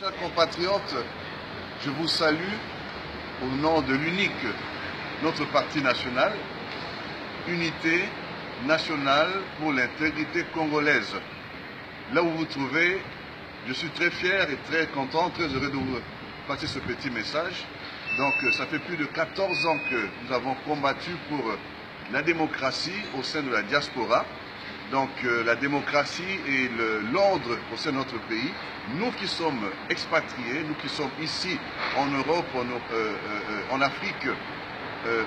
Chers compatriotes, je vous salue au nom de l'UNIC, notre parti national, Unité nationale pour l'intégrité congolaise. Là où vous vous trouvez, je suis très fier et très content, très heureux de vous passer ce petit message. Donc ça fait plus de 14 ans que nous avons combattu pour la démocratie au sein de la diaspora. Donc la démocratie et l'ordre au sein de notre pays. Nous qui sommes expatriés, nous qui sommes ici en Europe, en Afrique,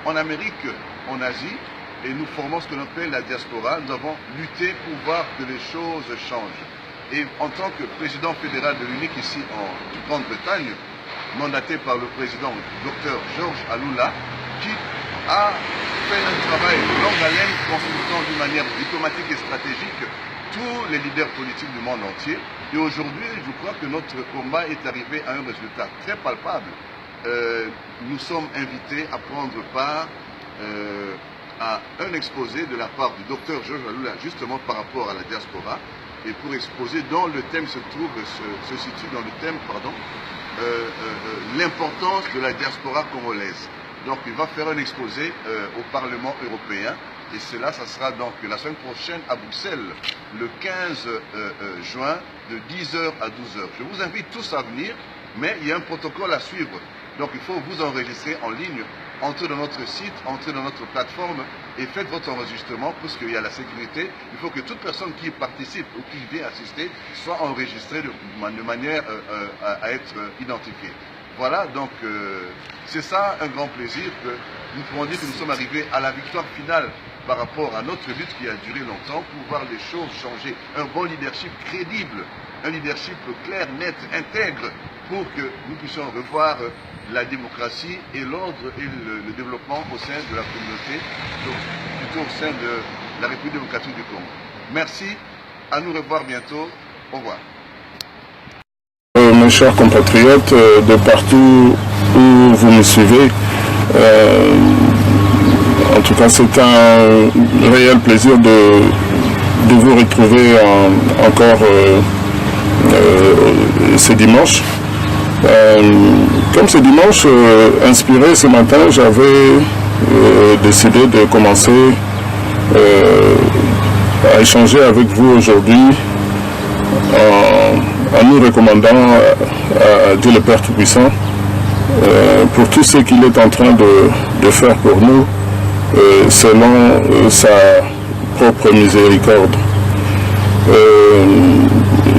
en Amérique, en Asie, et nous formons ce que l'on appelle la diaspora, nous avons lutté pour voir que les choses changent. Et en tant que président fédéral de l'UNIC ici en Grande-Bretagne, mandaté par le président Dr Georges Alula, qui a fait un travail de longue haleine consultant d'une manière diplomatique et stratégique tous les leaders politiques du monde entier. Et aujourd'hui, je crois que notre combat est arrivé à un résultat très palpable. Nous sommes invités à prendre part à un exposé de la part du docteur Georges Alula, justement par rapport à la diaspora, et pour exposer dans le thème se situe dans le thème, l'importance de la diaspora congolaise. Donc il va faire un exposé au Parlement européen, et cela, ça sera donc la semaine prochaine à Bruxelles, le 15 juin, de 10h à 12h. Je vous invite tous à venir, mais il y a un protocole à suivre. Donc il faut vous enregistrer en ligne, entrez dans notre site, entrez dans notre plateforme et faites votre enregistrement, puisqu'il y a la sécurité. Il faut que toute personne qui participe ou qui vient assister soit enregistrée de manière à être identifiée. Voilà, donc c'est ça un grand plaisir que nous pouvons dire que nous sommes arrivés à la victoire finale par rapport à notre lutte qui a duré longtemps pour voir les choses changer. Un bon leadership crédible, un leadership clair, net, intègre, pour que nous puissions revoir la démocratie et l'ordre et le développement au sein de la communauté, donc plutôt au sein de la République démocratique du Congo. Merci, à nous revoir bientôt, au revoir. Mes chers compatriotes, de partout où vous me suivez, en tout cas c'est un réel plaisir de vous retrouver encore ce dimanche. Comme ce dimanche, inspiré ce matin, j'avais décidé de commencer à échanger avec vous aujourd'hui en nous recommandant à Dieu le Père Tout-Puissant pour tout ce qu'il est en train de faire pour nous selon sa propre miséricorde.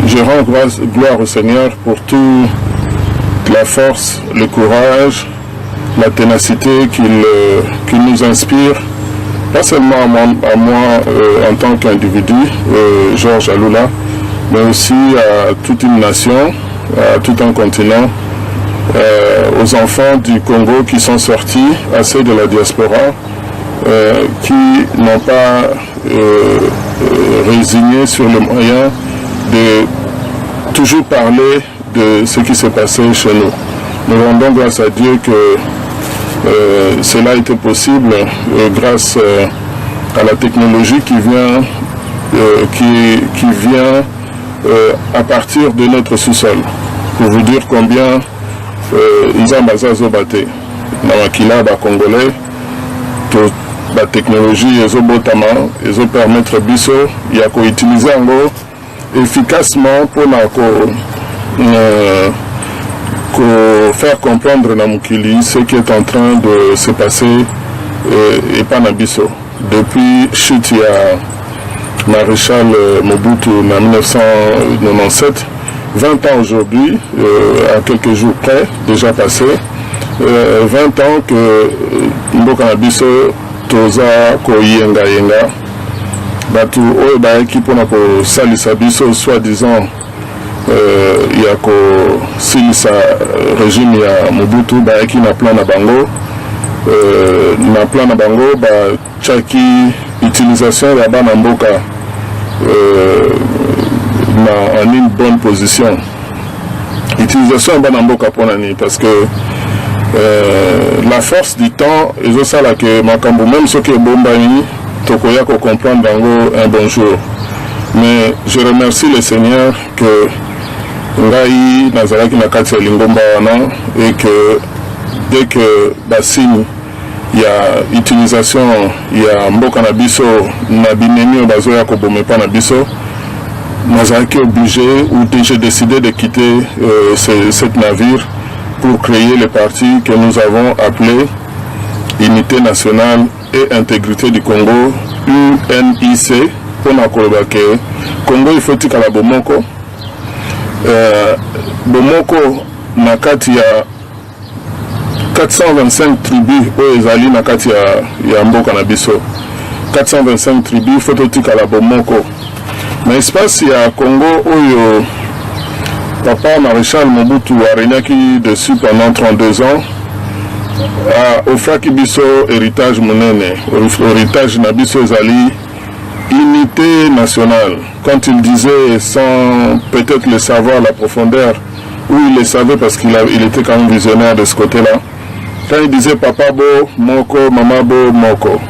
Je rends gloire au Seigneur pour toute la force, le courage, la ténacité qu'il nous inspire, pas seulement à moi en tant qu'individu, Georges Alula, mais aussi à toute une nation, à tout un continent, aux enfants du Congo qui sont sortis, à ceux de la diaspora, qui n'ont pas résigné sur le moyen de toujours parler de ce qui s'est passé chez nous. Nous rendons grâce à Dieu que cela a été possible grâce à la technologie qui vient à partir de notre sous-sol. Pour vous dire combien Nzambaza Zobate, Namakila, Congolais, la technologie ezobotama ezopermettre biso ya koutiliser yango efficacement pour faire comprendre na mukili ce qui est en train de se passer et pas na biso depuis chute ya Maréchal Mobutu en 1997, 20 ans aujourd'hui, à quelques jours près, déjà passé, 20 ans que Mboka Nabiso Toza Koyenga Yenga, Batu Oebaeki Pona Ko Salisa Biso, soi-disant, Yako Silisa régime ya Mobutu, Baeki na plan na bango, Tchaki, utilisation ya Bana Mboka. En une bonne position. Utilisation de Banamboka Ponani parce que la force du temps, et c'est ça là que Makambo, même ceux qui sont bombani, Tokoya qu'on comprendre un bon jour. Mais je remercie le Seigneur que ngai nazalaki na kati ya lingomba wana et que dès que basigne ya utilisation ya mboka na biso na binemi oyo bazoya kobomepa na biso nazalaki obligé ou j'ai décidé de quitter cette navire pour créer le parti que nous avons appelé Unité nationale et intégrité du Congo, UNIC, pour na koloba ke Congo il faut tikala bomoko bomoko na kati ya 425 tribus oyo ezali na kati ya mboka na biso 425 tribus faut tikala bomoko na espace ya Congo oyo papa Maréchal Mobutu aregnaki dessus pendant 32 ans ofraki biso héritage monene héritage na biso ezali unité nationale. Quand il disait sans peut-être le savoir la profondeur où il le savait parce qu'il était quand même visionnaire de ce côté-là, quand il disait papa bo moko mama bo moko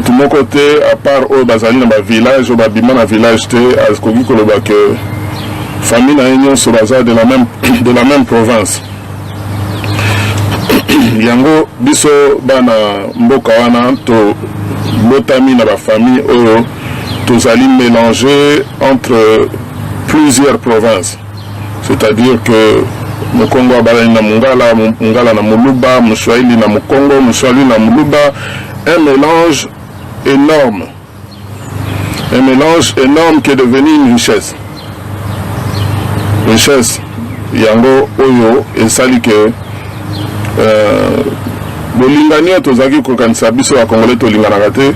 tout mon côté à part au bazali na ba village au babima na village te askoki koloba que famille na union sur bazar de la même province yango biso bana mboka wana to botami na ba famille oyo tozali mélanger entre plusieurs provinces, c'est-à-dire que Mukongo abalani na Mungala, Mungala na Muluba, Mswahili na Mukongo, Mswahili na Muluba, un mélange énorme qui est devenu une richesse yango oyo esali ke bolingani tozaki kokanisa biso ya Congolais tolinganaka te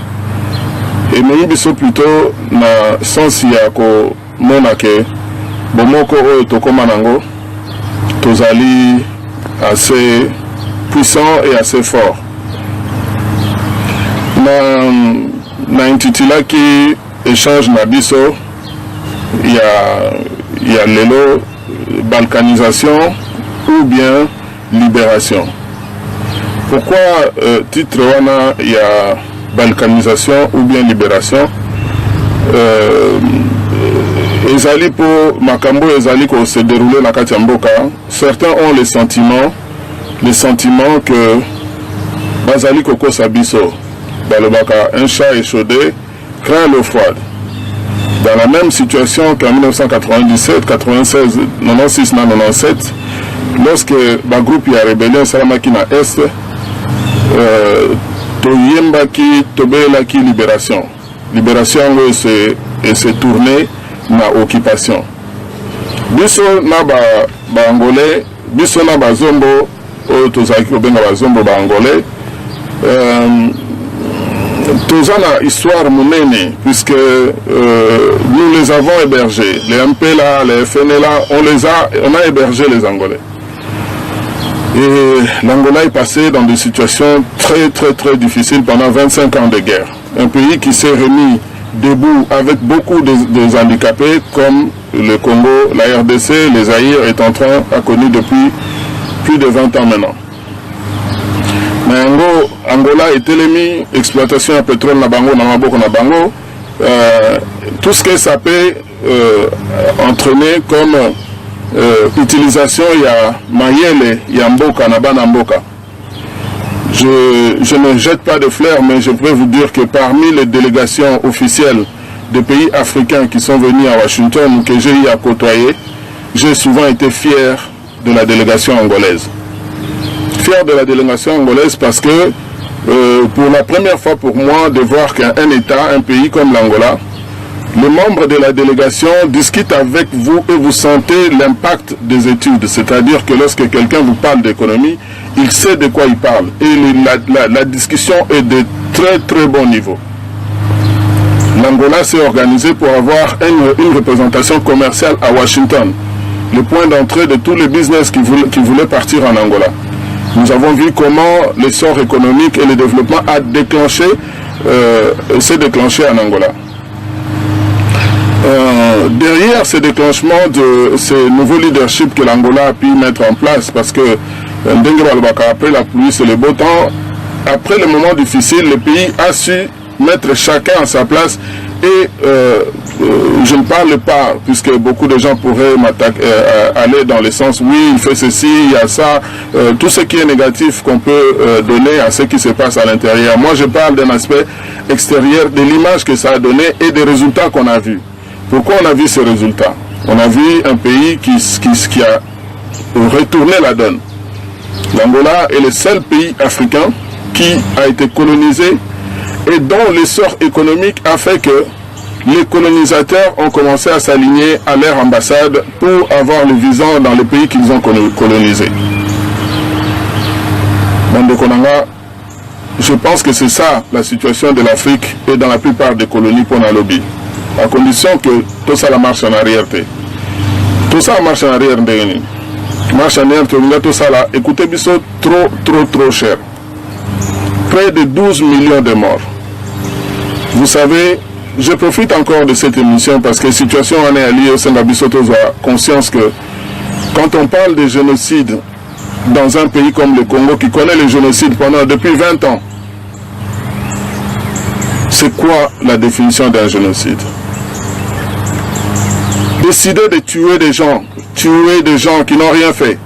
emei biso plutôt na sens ya komona ke bomoko oyo tokoma nango tozali assez puissant et assez fort na intitulaki échange na biso ya lelo balkanisation ou bien libération. Pourquoi titre wana ya balkanisation ou bien libération ezali pour makambo ezali ko se dérouler na kati ya mboka. Certains ont le sentiment que bazali kokosa biso balobaka un chat échaudé craint l'eau froide. Dans la même situation qu'en 1997, 96, 96, 97, lorsque le groupe y a rébellion Salamaki na Est, Toyembaki, Tobelaki libération. Libération s'est tournée na occupation. Biso na ba Angolais, biso na ba Zombo, Tozaki Obenga ba Zombo ba Angolais, Tozana histoire monene, puisque nous les avons hébergés. Les MPLA, les FNLA, on a hébergé les Angolais. Et l'Angola est passé dans des situations très difficiles pendant 25 ans de guerre. Un pays qui s'est remis debout avec beaucoup de handicapés comme le Congo, la RDC, les Zaïre est en train, a connu depuis plus de 20 ans maintenant. Mais Angola est élémi, exploitation à pétrole na bango, na maboko na bango, tout ce que ça peut entraîner comme utilisation ya mayele ya mboka na bana mboka. Je ne jette pas de fleurs, mais je peux vous dire que parmi les délégations officielles des pays africains qui sont venus à Washington, que j'ai eu à côtoyer, j'ai souvent été fier de la délégation angolaise. Fier de la délégation angolaise parce que pour la première fois pour moi de voir qu'un État, un pays comme l'Angola, les membres de la délégation discutent avec vous et vous sentez l'impact des études. C'est-à-dire que lorsque quelqu'un vous parle d'économie, il sait de quoi il parle. Et la discussion est de très bon niveau. L'Angola s'est organisé pour avoir une représentation commerciale à Washington. Le point d'entrée de tous les business qui voulaient partir en Angola. Nous avons vu comment l'essor économique et le développement s'est déclenché en Angola. Derrière ce déclenchement de ce nouveau leadership que l'Angola a pu mettre en place, parce que après la pluie c'est le beau temps, après le moment difficile, le pays a su mettre chacun à sa place Et je ne parle pas, puisque beaucoup de gens pourraient aller dans le sens, oui, il fait ceci, il y a ça, tout ce qui est négatif qu'on peut donner à ce qui se passe à l'intérieur. Moi, je parle d'un aspect extérieur, de l'image que ça a donné et des résultats qu'on a vus. Pourquoi on a vu ces résultats? On a vu un pays qui a retourné la donne. L'Angola est le seul pays africain qui a été colonisé et dont l'essor économique a fait que les colonisateurs ont commencé à s'aligner à leur ambassade pour avoir le visa dans les pays qu'ils ont colonisés. Je pense que c'est ça la situation de l'Afrique et dans la plupart des colonies pour la lobby. À condition que tout ça la marche en arrière. Tout ça marche en arrière. Marche en arrière, tout ça là. Écoutez, biso trop cher. Près de 12 millions de morts. Vous savez, je profite encore de cette émission parce que la situation en est alliée au Sénabisoto a conscience que quand on parle de génocide dans un pays comme le Congo qui connaît le génocide depuis 20 ans, c'est quoi la définition d'un génocide? Décider de tuer des gens qui n'ont rien fait,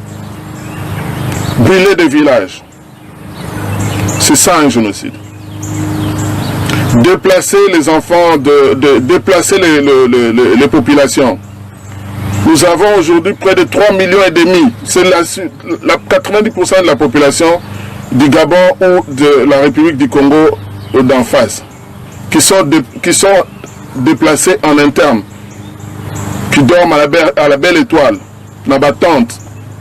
brûler des villages, c'est ça un génocide. Déplacer les enfants, déplacer les populations. Nous avons aujourd'hui près de 3,5 millions. C'est 90% de la population du Gabon ou de la République du Congo d'en face qui sont déplacés en interne, qui dorment à la belle étoile, dans la tente,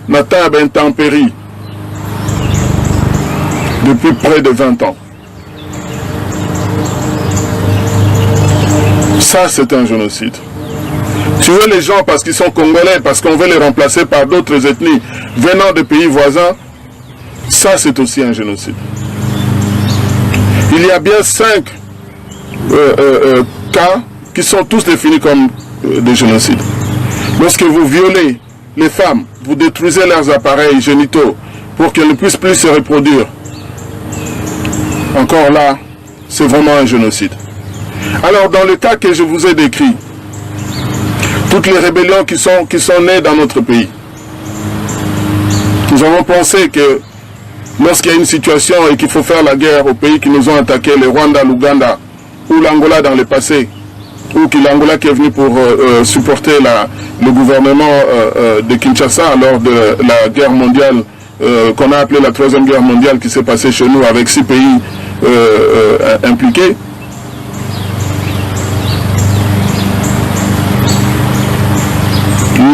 dans la intempérie, depuis près de 20 ans. Ça, c'est un génocide. Tuer les gens parce qu'ils sont congolais, parce qu'on veut les remplacer par d'autres ethnies venant de pays voisins, ça, c'est aussi un génocide. Il y a bien 5 cas qui sont tous définis comme des génocides. Lorsque vous violez les femmes, vous détruisez leurs appareils génitaux pour qu'elles ne puissent plus se reproduire. Encore là, c'est vraiment un génocide. Alors, dans le cas que je vous ai décrit, toutes les rébellions qui sont nées dans notre pays, nous avons pensé que lorsqu'il y a une situation et qu'il faut faire la guerre aux pays qui nous ont attaqués, le Rwanda, l'Ouganda ou l'Angola dans le passé, ou l'Angola qui est venu pour supporter le gouvernement de Kinshasa lors de la guerre mondiale qu'on a appelée la 3e guerre mondiale qui s'est passée chez nous avec 6 pays impliqués.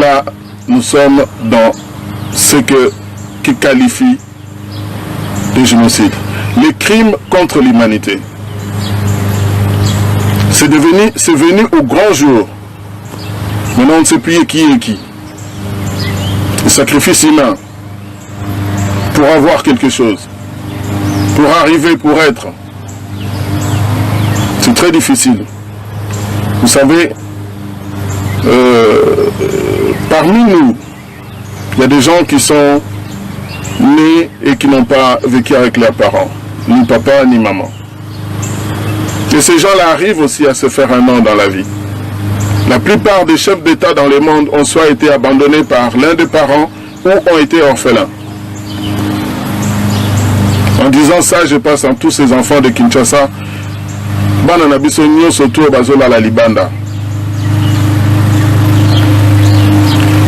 Là, nous sommes dans ce qui qualifie de génocide. Les crimes contre l'humanité. C'est venu au grand jour. Maintenant, on ne sait plus qui est qui. Le sacrifice humain pour avoir quelque chose, pour arriver, pour être. C'est très difficile. Vous savez, parmi nous, il y a des gens qui sont nés et qui n'ont pas vécu avec leurs parents, ni papa ni maman. Et ces gens-là arrivent aussi à se faire un nom dans la vie. La plupart des chefs d'État dans le monde ont soit été abandonnés par l'un des parents ou ont été orphelins. En disant ça, je passe en tous ces enfants de Kinshasa. Bana biso nyoso to bazola la libanda.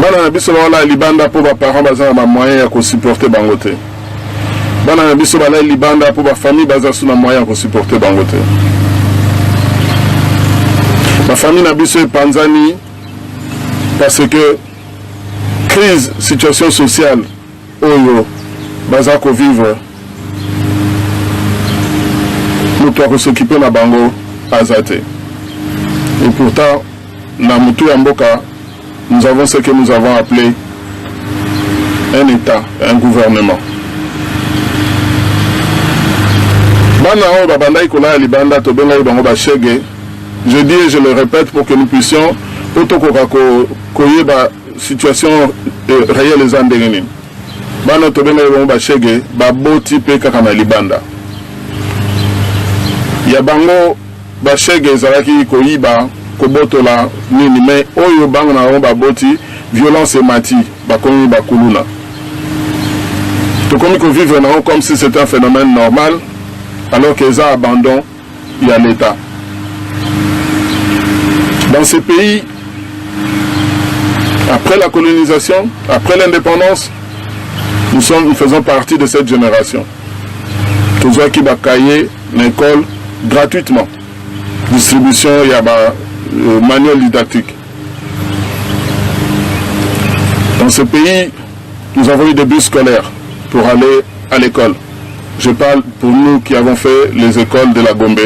Bana biso la libanda pour ba parents bazana ba moyen ya supporter bangote. Bana biso la libanda pour ba famille baza suna moyen ya supporter bangote. Ma famille n'a biso panzani parce que crise, situation sociale, oyo bazako vivre. Nous devons s'occuper de la bango azate. Et pourtant, dans Moutou Mboka, nous avons ce que nous avons appelé un État, un gouvernement. Je dis et je le répète pour que nous puissions la situation réelle des Andérénines. Bana tobenga ba shege ba boti pe kaka na libanda. Ya bango bashege ezalaki koyiba kobotola nini mais oyo bango na bango baboti violence emati bakomi bakuluna tokomi kovivre nango comme si c'était un phénomène normal alors qu'eza abandon il y a l'État. Dans ces pays, après la colonisation, après l'indépendance, nous faisons partie de cette génération. Tous ceux qui ont cahier l'école gratuitement. Distribution, il y a un manuel didactique. Dans ce pays, nous avons eu des bus scolaires pour aller à l'école. Je parle pour nous qui avons fait les écoles de la Gombe,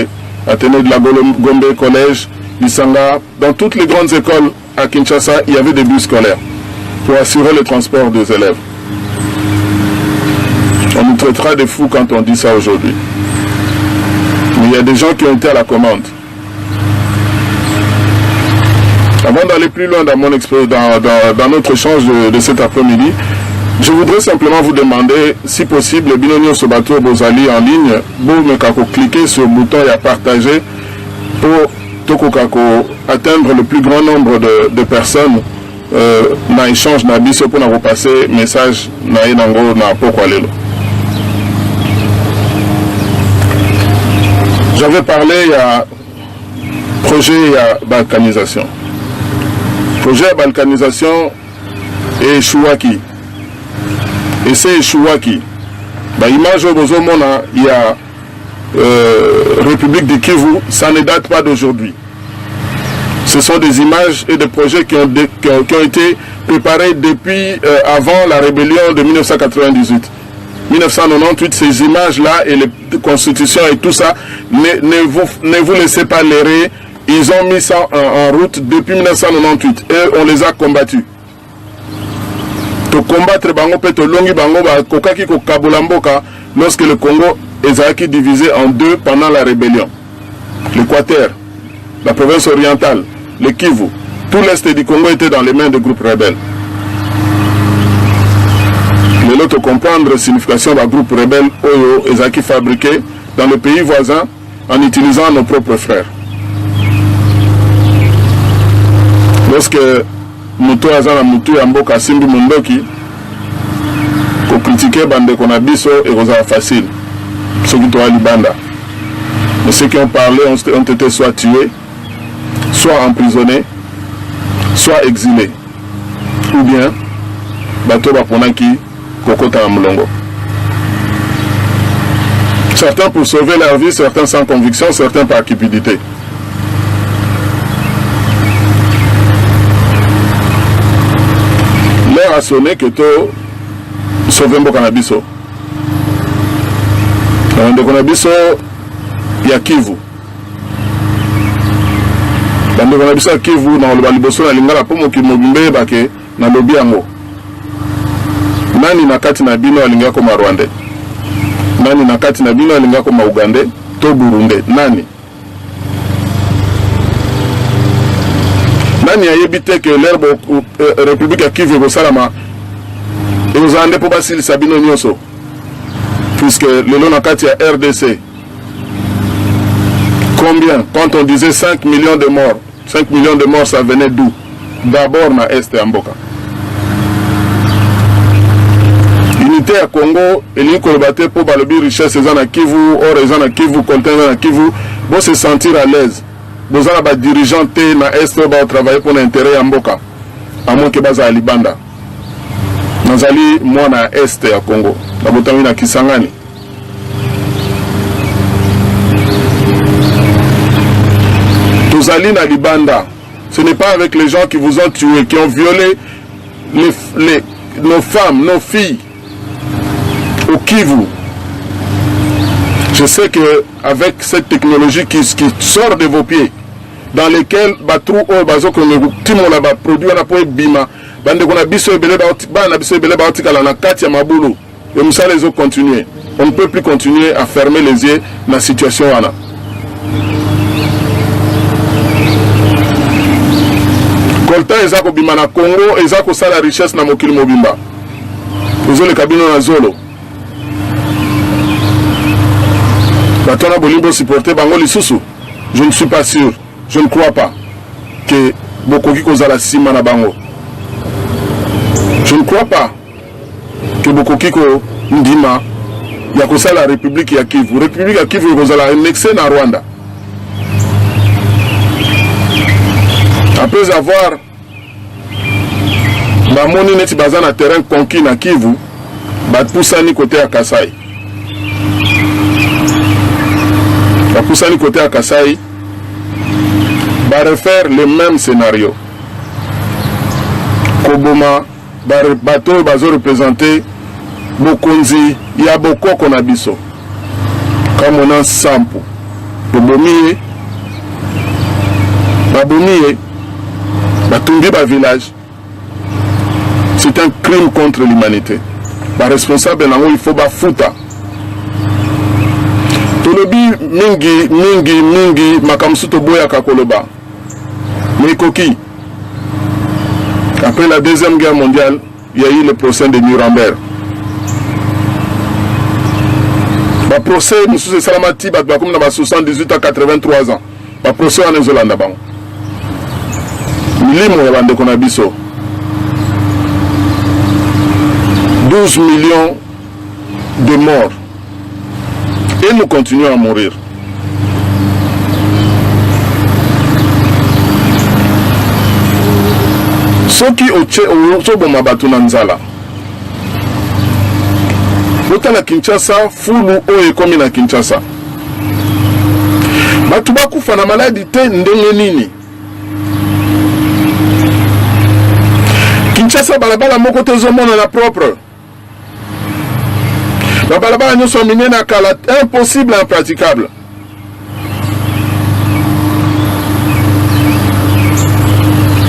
Athénée de la Gombe, collège, Lisanga. Dans toutes les grandes écoles à Kinshasa, il y avait des bus scolaires pour assurer le transport des élèves. On nous traitera de fous quand on dit ça aujourd'hui. Mais il y a des gens qui ont été à la commande. Avant d'aller plus loin dans, dans notre échange de cet après-midi, je voudrais simplement vous demander, si possible, Binonio Sobato Bozali en ligne, vous cliquez sur le bouton et à partager pour Tokokako atteindre le plus grand nombre de personnes dans l'échange d'Abisso pour nous passer message naïnango na Pokwalelo. J'avais parlé, il y a projet, il y a balkanisation. Projet de balkanisation et Chouaki. Et c'est Chouaki. L'image au Bozomona, il y a République du Kivu, ça ne date pas d'aujourd'hui. Ce sont des images et des projets qui ont été préparés depuis avant la rébellion de 1998. 1998, ces images-là et les constitutions et tout ça, ne vous laissez pas l'errer. Ils ont mis ça en route depuis 1998 et on les a combattus. To combattre bango pe to longi bango ba kokaki ko kabulamboka lorsque le Congo est divisé en deux pendant la rébellion. L'Équateur, la province orientale, le Kivu, tout l'est du Congo était dans les mains des groupes rebelles. Mais l'autre comprendre la signification d'un groupe rebelle Oyo Ezaki fabriqué dans le pays voisin en utilisant nos propres frères. Lorsque Mutu Azana Mutu Yamboka Simbi Mundoki, qu'on critiquait Bande Konabiso et Rosa facile, ceux qui ont Libanda. Mais ceux qui ont parlé ont été soit tués, soit emprisonnés, soit exilés. Ou bien, Bato Baponaki, Kokota Amulongo. Certains pour sauver leur vie, certains sans conviction, certains par cupidité. L'heure a sonné que tu sauves un Canabiso. Dans le Canabiso, il y a Kivu. Dans le Canabiso, il y a Kivu, dans le Baliboso, il y a Pomo qui mobimbe bake na lobi yango. Nani nakati na bino alinga koma Rwanda? Nani nakati na bino alinga koma Uganda? To Burundi? Nani? Nani a yébité que l'herbe République à Kivu au Salama et aux Andés pour Basil Sabino Nyoso, puisque le long nakati à RDC. Combien? Quand on disait 5 millions de morts, 5 millions de morts, ça venait d'où? D'abord na Est et Amboka. Unité à Congo, et l'Incolbaté pour balobi richesse, ils en a Kivu, or ils en a Kivu, conteneur à Kivu, bon se sentir à l'aise. Vous avez des dirigeants na Est qui travailler pour l'intérêt à Mboka, à moins que baza à Libanda. Nous allons moi na Est à Congo, na Botami na Kisangani. Nous allons à Libanda. Ce n'est pas avec les gens qui vous ont tué, qui ont violé nos femmes, nos filles au Kivu. Je sais que avec cette technologie qui sort de vos pieds, dans lesquels batrou o bazo ko timo la ba produit na po bima bande ko na biso ebele ba na biso ebele ba otikala na kati ya mabulu et musa les autres continuer. On ne peut plus continuer à fermer les yeux dans la situation wana. Kolta ezako bima na Congo ezako sala richesse na mokili mobimba. Ozo le kabino na zolo. Batona bolimbo supporter bango lisusu. je ne suis pas sûr, je ne crois pas que Bokoki Kozala Sima na bango. Je ne crois pas que Bokoki Ko Ndima Yakosa la République ya Kivu. République ya Kivu Kozala annexée na Rwanda. Après avoir Bamoni neti bazana terrain conquis na Kivu, Batpoussani côté à Kasai. Batpoussani côté à Kasai, va refaire le même scénario. Koboma, bateau bazo représenté Bokonzi, Yaboko Konabiso. Comme on a Sampo, Bobomiye, Babomiye, Batumbi ba village. C'est un crime contre l'humanité. Le responsable, il faut bafuta. Tolobi mingi makamsuto boya kakoloba. Mais Koki. Après la Deuxième Guerre mondiale, il y a eu le procès de Nuremberg. Le procès, M. Salamati, comme dans 78 à 83 ans. Le procès en Zolanda. Milimo Yabande Konabiso. 12 millions de morts. Et nous continuons à mourir. Ceux qui ont bomba batuna nzala. Lota Kinshasa, fulu oye komi na Kinshasa. Batuba kufa na maladi te ndenge nini. Kinshasa balabala moko te zomona na propre. La balabala nous sommes minés na kala impossible, impraticable.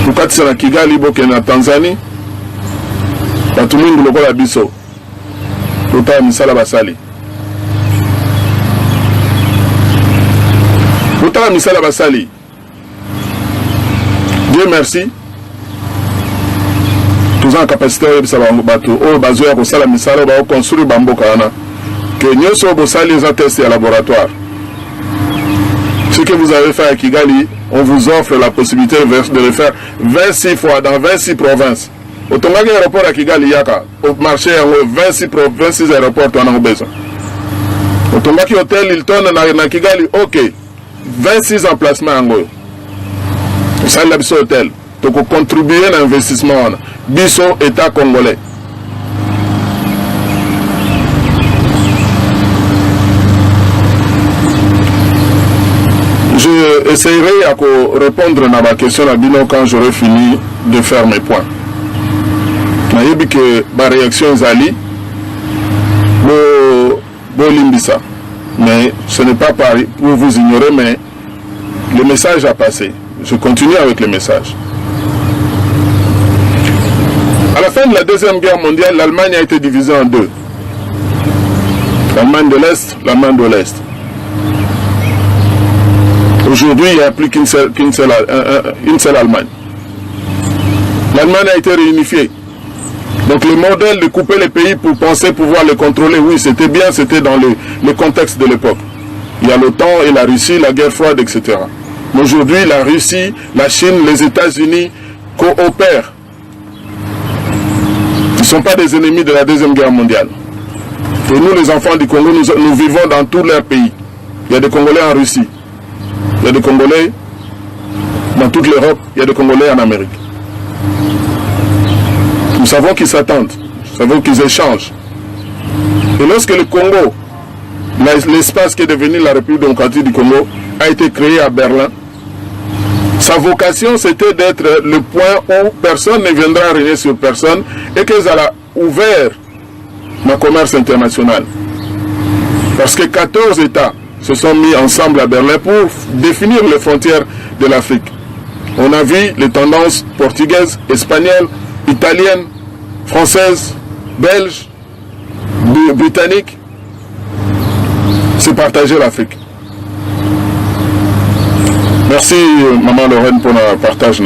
Tukatisa na Kigali boke na Tanzanie. Batumungu lokola biso. Tota misala basali. Tota misala basali. Dieu merci. Tous en capacité de bateau, au bazo ya kosala misala ba construire bamboka wana. Que nous sommes les tests à laboratoire. Ce que vous avez fait à Kigali, on vous offre la possibilité de le faire 26 fois dans 26 provinces. Au Tonga aéroport à Kigali Yaka, au marché 26 aéroports on a besoin. Au Tonga hôtel Hilton na Kigali, ok, 26 emplacements en gros. Ça c'est l'habitude hôtel. Donc on contribue à l'investissement. Biso État congolais. Je essaierai de répondre à ma question à Bino quand j'aurai fini de faire mes points. Je sais que ma réaction est allée. Limbisa. Mais ce n'est pas pour vous ignorer, mais le message a passé. Je continue avec le message. À la fin de la Deuxième Guerre mondiale, l'Allemagne a été divisée en deux. L'Allemagne de l'Est, l'Allemagne de l'Est. Aujourd'hui, il n'y a plus qu'une seule Allemagne. L'Allemagne a été réunifiée. Donc le modèle de couper les pays pour penser pouvoir les contrôler, oui, c'était bien, c'était dans le contexte de l'époque. Il y a l'OTAN et la Russie, la guerre froide, etc. Mais aujourd'hui, la Russie, la Chine, les États-Unis coopèrent. Ils ne sont pas des ennemis de la Deuxième Guerre mondiale. Et nous, les enfants du Congo, nous vivons dans tous leurs pays. Il y a des Congolais en Russie. Il y a des Congolais dans toute l'Europe. Il y a des Congolais en Amérique. Nous savons qu'ils s'attendent. Nous savons qu'ils échangent. Et lorsque le Congo, l'espace qui est devenu la République démocratique du Congo, a été créé à Berlin, sa vocation c'était d'être le point où personne ne viendra régner sur personne et qu'ils ont ouvert le commerce international. Parce que 14 États se sont mis ensemble à Berlin pour définir les frontières de l'Afrique. On a vu les tendances portugaises, espagnoles, italiennes, françaises, belges, britanniques. C'est partager l'Afrique. Merci Maman Lorraine pour le partage.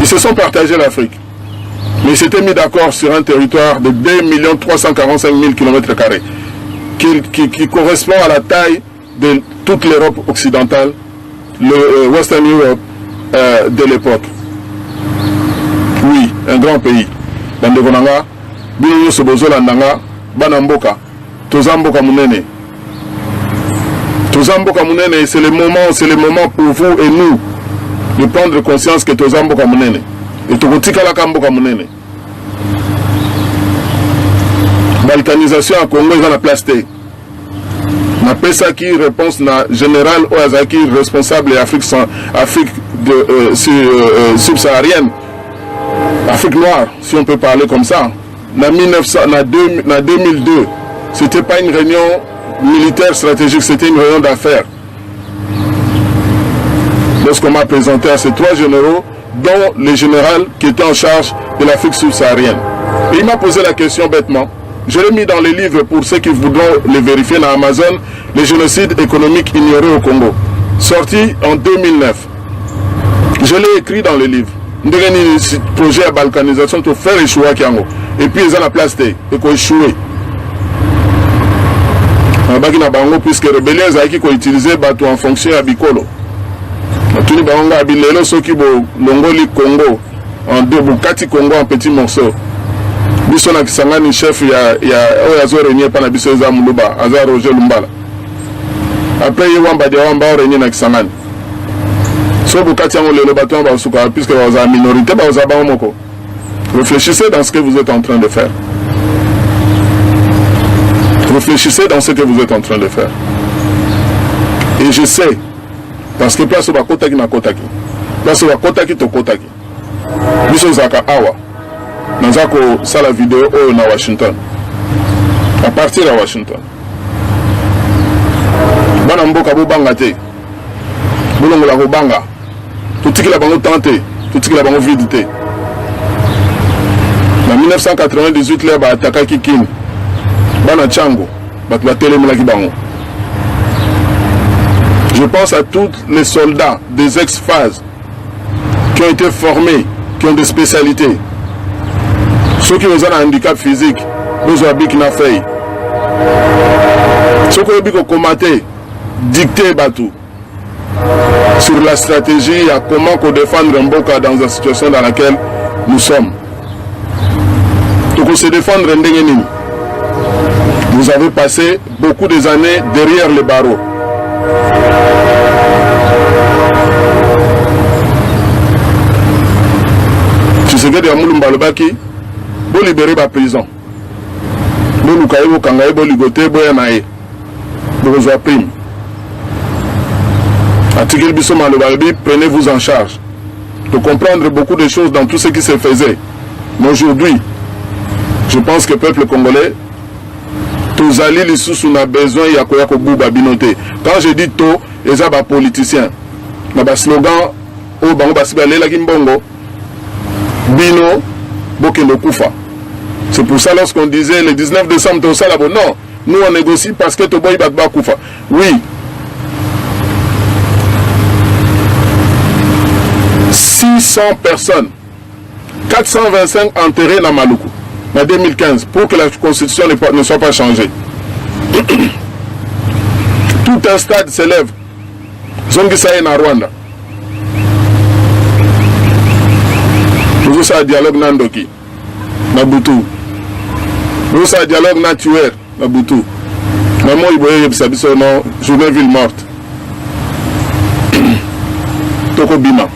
Ils se sont partagés l'Afrique. Mais ils s'étaient mis d'accord sur un territoire de 2 345 000 km² qui correspond à la taille de toute l'Europe occidentale, le Western Europe de l'époque. Oui, un grand pays. Bandegonanga, Bino Sobozolandanga, Banamboka, Tozamboka Munene. Tozamboka Munene, c'est le moment pour vous et nous de prendre conscience que Tozamboka Munene. Et Togotika la Kamboka Munene. Balkanisation à Congo, ils ont la place. Na pesa qui réponse na général Oazaki responsable Afrique subsaharienne, Afrique noire, si on peut parler comme ça. Na 2002, c'était pas une réunion militaire stratégique, c'était une réunion d'affaires. Lorsqu'on m'a présenté à ces 3 généraux, dont les généraux qui étaient en charge de l'Afrique subsaharienne. Et il m'a posé la question bêtement. Je l'ai mis dans les livres pour ceux qui voudront les vérifier dans Amazon, les génocides économiques ignorés au Congo, sorti en 2009. Je l'ai écrit dans les livres. Nous avons un projet de balkanisation pour faire échouer Kiango. Et puis ils ont la place et qu'on échouer. Puisque les rébellions ont utilisé en fonction de Bikolo. Tous les Bango Abilelo, ceux qui ont Longoli Congo, en 4 Congo en petits morceaux. Biso na Kisangani chef ya oyazo renye pa na biso za Muluba aza Roger Lumbala. Après yewamba de wamba renye na Kisangani. So bukati yango lelo bato ba suka puisque vous avez minorité ba za ba moko. Réfléchissez dans ce que vous êtes en train de faire. Réfléchissez dans ce que vous êtes en train de faire. Et je sais parce que place ba kotaki na kotaki. Place ba kotaki to kotaki. Biso zaka awa. Nazako ça la vidéo na Washington. À partir de Washington. Bana mboka bo banga te. Bolongo la banga. Tout la bango tenté, tout la bango vide te. En 1998 là ba attaquer Kikin. Bana Chango, ba télé melaki bango. Je pense à tous les soldats des ex-phases qui ont été formés, qui ont des spécialités. Ceux qui ont un handicap physique, nous avons bien fait. Ceux qui ont bien commenté, dicté Batou sur la stratégie à comment défendre Mboka dans la situation dans laquelle nous sommes. Donc, se défendre Ndengenim. Vous avez passé beaucoup des années derrière les barreaux. Tu sais que de Amoulou Balobaki, vous libérez la prison. Vous nous caillez, vous kangayez, vous ligoté, vous yanaye. Vous vous prime. Article Bissot Malobalbi, prenez-vous en charge de comprendre beaucoup de choses dans tout ce qui se faisait. Mais aujourd'hui, je pense que le peuple congolais, tous alliés, les sous, on a besoin de Yakoyako Bouba Binoté. Quand je dis tout, ils sont des politiciens. Il y a un slogan, au Bango Basibale, la Kimbongo, Bino, Bokendo Koufa. C'est pour ça, lorsqu'on disait le 19 décembre, tout ça là-bas, non, nous on négocie parce que Toboy Bakba Koufa. Oui. 600 personnes, 425 enterrés dans Maluku, en 2015, pour que la constitution ne soit pas changée. Tout un stade s'élève. Zongisaï na Rwanda. Nous avons un dialogue Nandoki, Nabutu. Nous avons un dialogue Natuer, Nabutu. Maman Iboye Yebsabiso, non, journée ville morte. Toko Bima.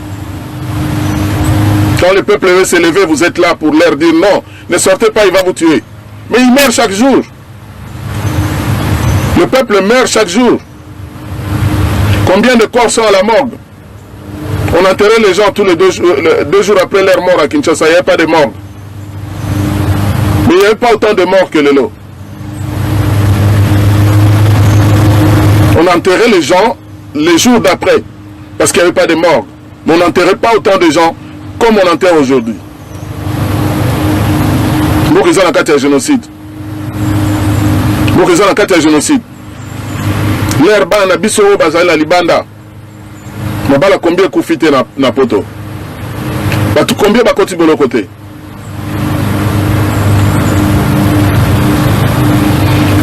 Quand le peuple veut s'élever, vous êtes là pour leur dire non, ne sortez pas, il va vous tuer. Mais il meurt chaque jour. Le peuple meurt chaque jour. Combien de corps sont à la morgue? On enterrait les gens tous les 2 jours après leur mort à Kinshasa, il n'y avait pas de morgue. Mais il n'y avait pas autant de morts que le lot. On enterrait les gens les jours d'après, parce qu'il n'y avait pas de morgue. Mais on n'enterrait pas autant de gens comme on enterre aujourd'hui. Nous faisons la carte de génocide. Nous faisons la carte de génocide. L'herbe na biso bazali na libanda. Mabala combien kufite na poto. Batu combien bakoti bolo côté.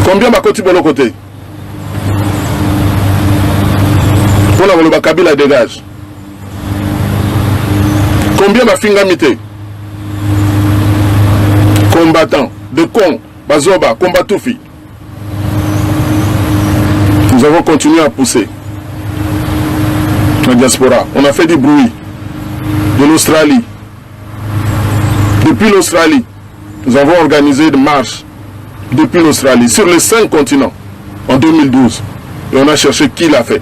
Combien bakoti bolo côté. Pour le Kabila dégage. Combien ma fingamité? Combattants, de cons, Bazoba, combatoufi. Nous avons continué à pousser. La diaspora. On a fait du bruit. De l'Australie. Depuis l'Australie, nous avons organisé des marches. Depuis l'Australie, sur les 5 continents, en 2012. Et on a cherché qui l'a fait.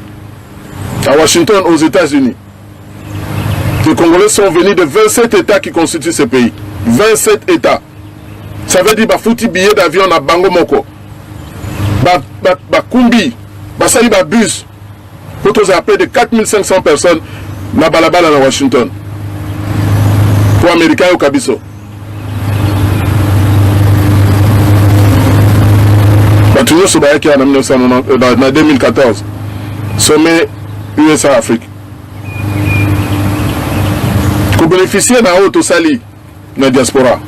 À Washington, aux États-Unis. Les Congolais sont venus de 27 États qui constituent ce pays. 27 États. Ça veut dire que fouti billet d'avion à Bango Moko. Kumbi. Basali bus. Pour tous appeler de 4500 personnes na balabala à Washington. Pour Américains au Kabiso. Batouno Sobayaki en 2014. Sommet USA-Afrique. Pour bénéficier d'un autre sali dans la diaspora.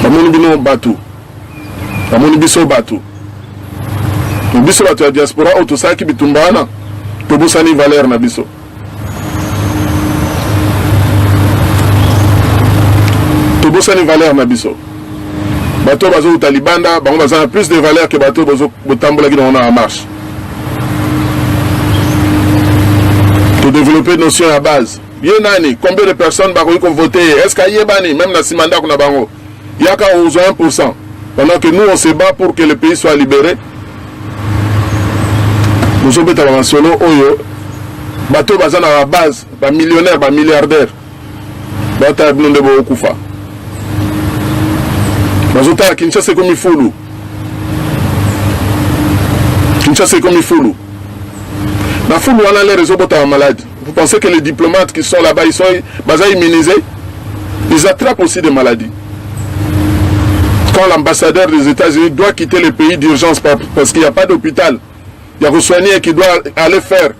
Amoni bino batu. Amoni biso batu. Biso batu ya diaspora auto saki bitumbana. Tobusani valeur na biso. Tobusani valeur na biso. Bato bazo talibanda, bango bazana plus de valeur que bato bazo botambola qui on a en marche. De développer une notion à base. Yenani, combien de personnes ont voté? Est-ce qu'il y a bani, même dans ce mandat qu'on a bango? Il y a qu'à 1%. Pendant que nous on se bat pour que le pays soit libéré. Nous sommes en solo, oyo, bateau bazan à la base, ba millionnaire, ba milliardaire. Bateau abnon de Bokufa. Bazota à Kinshasa c'est comme il faut. Kinshasa c'est comme il faut. Dans le fond, on a les réseaux de malades. Vous pensez que les diplomates qui sont là-bas, ils sont immunisés? Ils attrapent aussi des maladies. Quand l'ambassadeur des États-Unis doit quitter le pays d'urgence parce qu'il n'y a pas d'hôpital, il y a un soigneur qui doit aller faire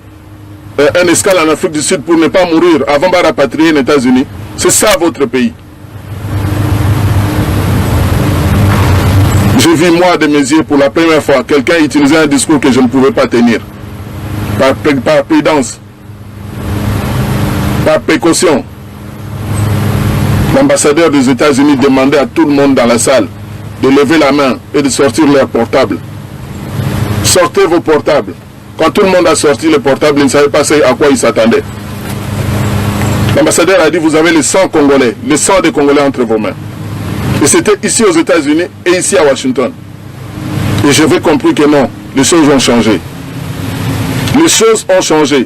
un escale en Afrique du Sud pour ne pas mourir avant de rapatrier les États-Unis. C'est ça votre pays. J'ai vu moi de mes yeux pour la première fois quelqu'un utiliser un discours que je ne pouvais pas tenir. Par prudence, par précaution. L'ambassadeur des États-Unis demandait à tout le monde dans la salle de lever la main et de sortir leur portable. Sortez vos portables. Quand tout le monde a sorti le portable, il ne savait pas à quoi il s'attendait. L'ambassadeur a dit, vous avez le sang congolais, le sang des Congolais entre vos mains. Et c'était ici aux États-Unis et ici à Washington. Et j'avais compris que non, les choses ont changé. Les choses ont changé.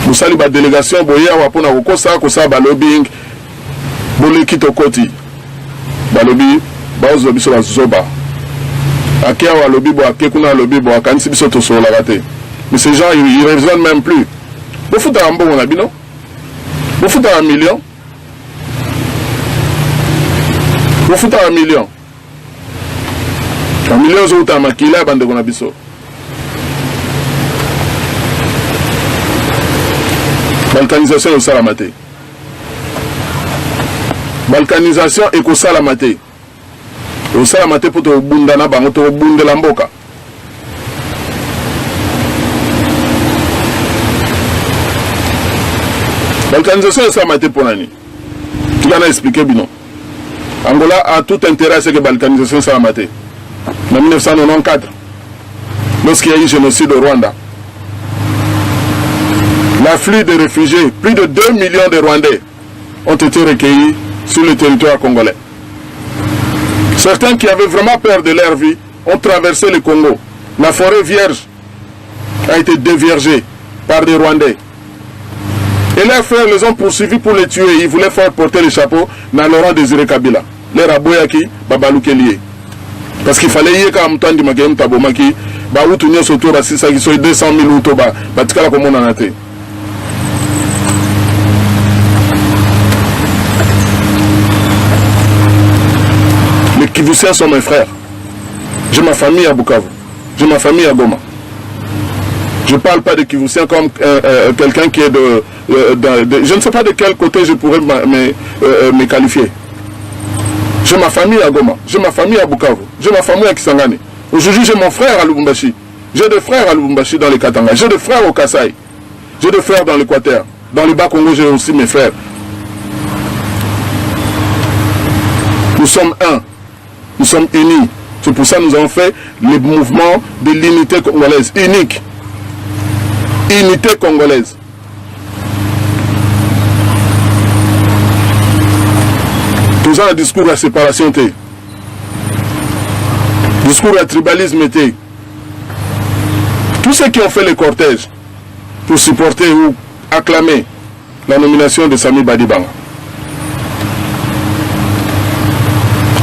Vous savez, la délégation, boya wapona kokosa kosa balobing, boleki tokoti, balobi, baozo biso bazoba. Akia walobi bo akekuna lobi bo akanisi biso toso la raté. Mais ces gens ils raisonnent même plus. Vous foutez un bon on a bino. Vous foutez un million. Vous foutez un million. Un million zouta makila bande kona biso. Balkanisation au salamate. Balkanisation et au salamate. Au salamate pour te bundana bango te bunde lamboka. Balkanisation au salamate pour l'année. Tu l'as expliqué bien. Angola a tout intérêt à ce que balkanisation au salamate. En 1994, lorsqu'il y a eu le génocide au Rwanda. L'afflux de réfugiés, plus de 2 millions de Rwandais ont été recueillis sur le territoire congolais. Certains qui avaient vraiment peur de leur vie ont traversé le Congo. La forêt vierge a été déviergée par des Rwandais. Et leurs frères les ont poursuivis pour les tuer. Ils voulaient faire porter le chapeau dans Laurent Désiré Kabila. Les Raboyaki, Babaloukelie. Parce qu'il fallait y avoir un temps de Magem Tabomaki, Baoutounios autour de 200 000 Outoba, Batikala comme on en a été. Les Kivusiens sont mes frères. J'ai ma famille à Bukavu. J'ai ma famille à Goma. Je ne parle pas de Kivusiens comme quelqu'un qui est je ne sais pas de quel côté je pourrais me qualifier. J'ai ma famille à Goma. J'ai ma famille à Bukavu. J'ai ma famille à Kisangani. Aujourd'hui, j'ai mon frère à Lubumbashi. J'ai des frères à Lubumbashi dans les Katanga. J'ai des frères au Kasaï. J'ai des frères dans l'Équateur. Dans le Bas-Congo, j'ai aussi mes frères. Nous sommes un. Nous sommes unis. C'est pour ça que nous avons fait le mouvement de l'unité congolaise. Unique. Unité congolaise. Tout ça, le discours de la séparation était. Discours de tribalisme était. Tous ceux qui ont fait le cortège pour supporter ou acclamer la nomination de Sami Badibanga.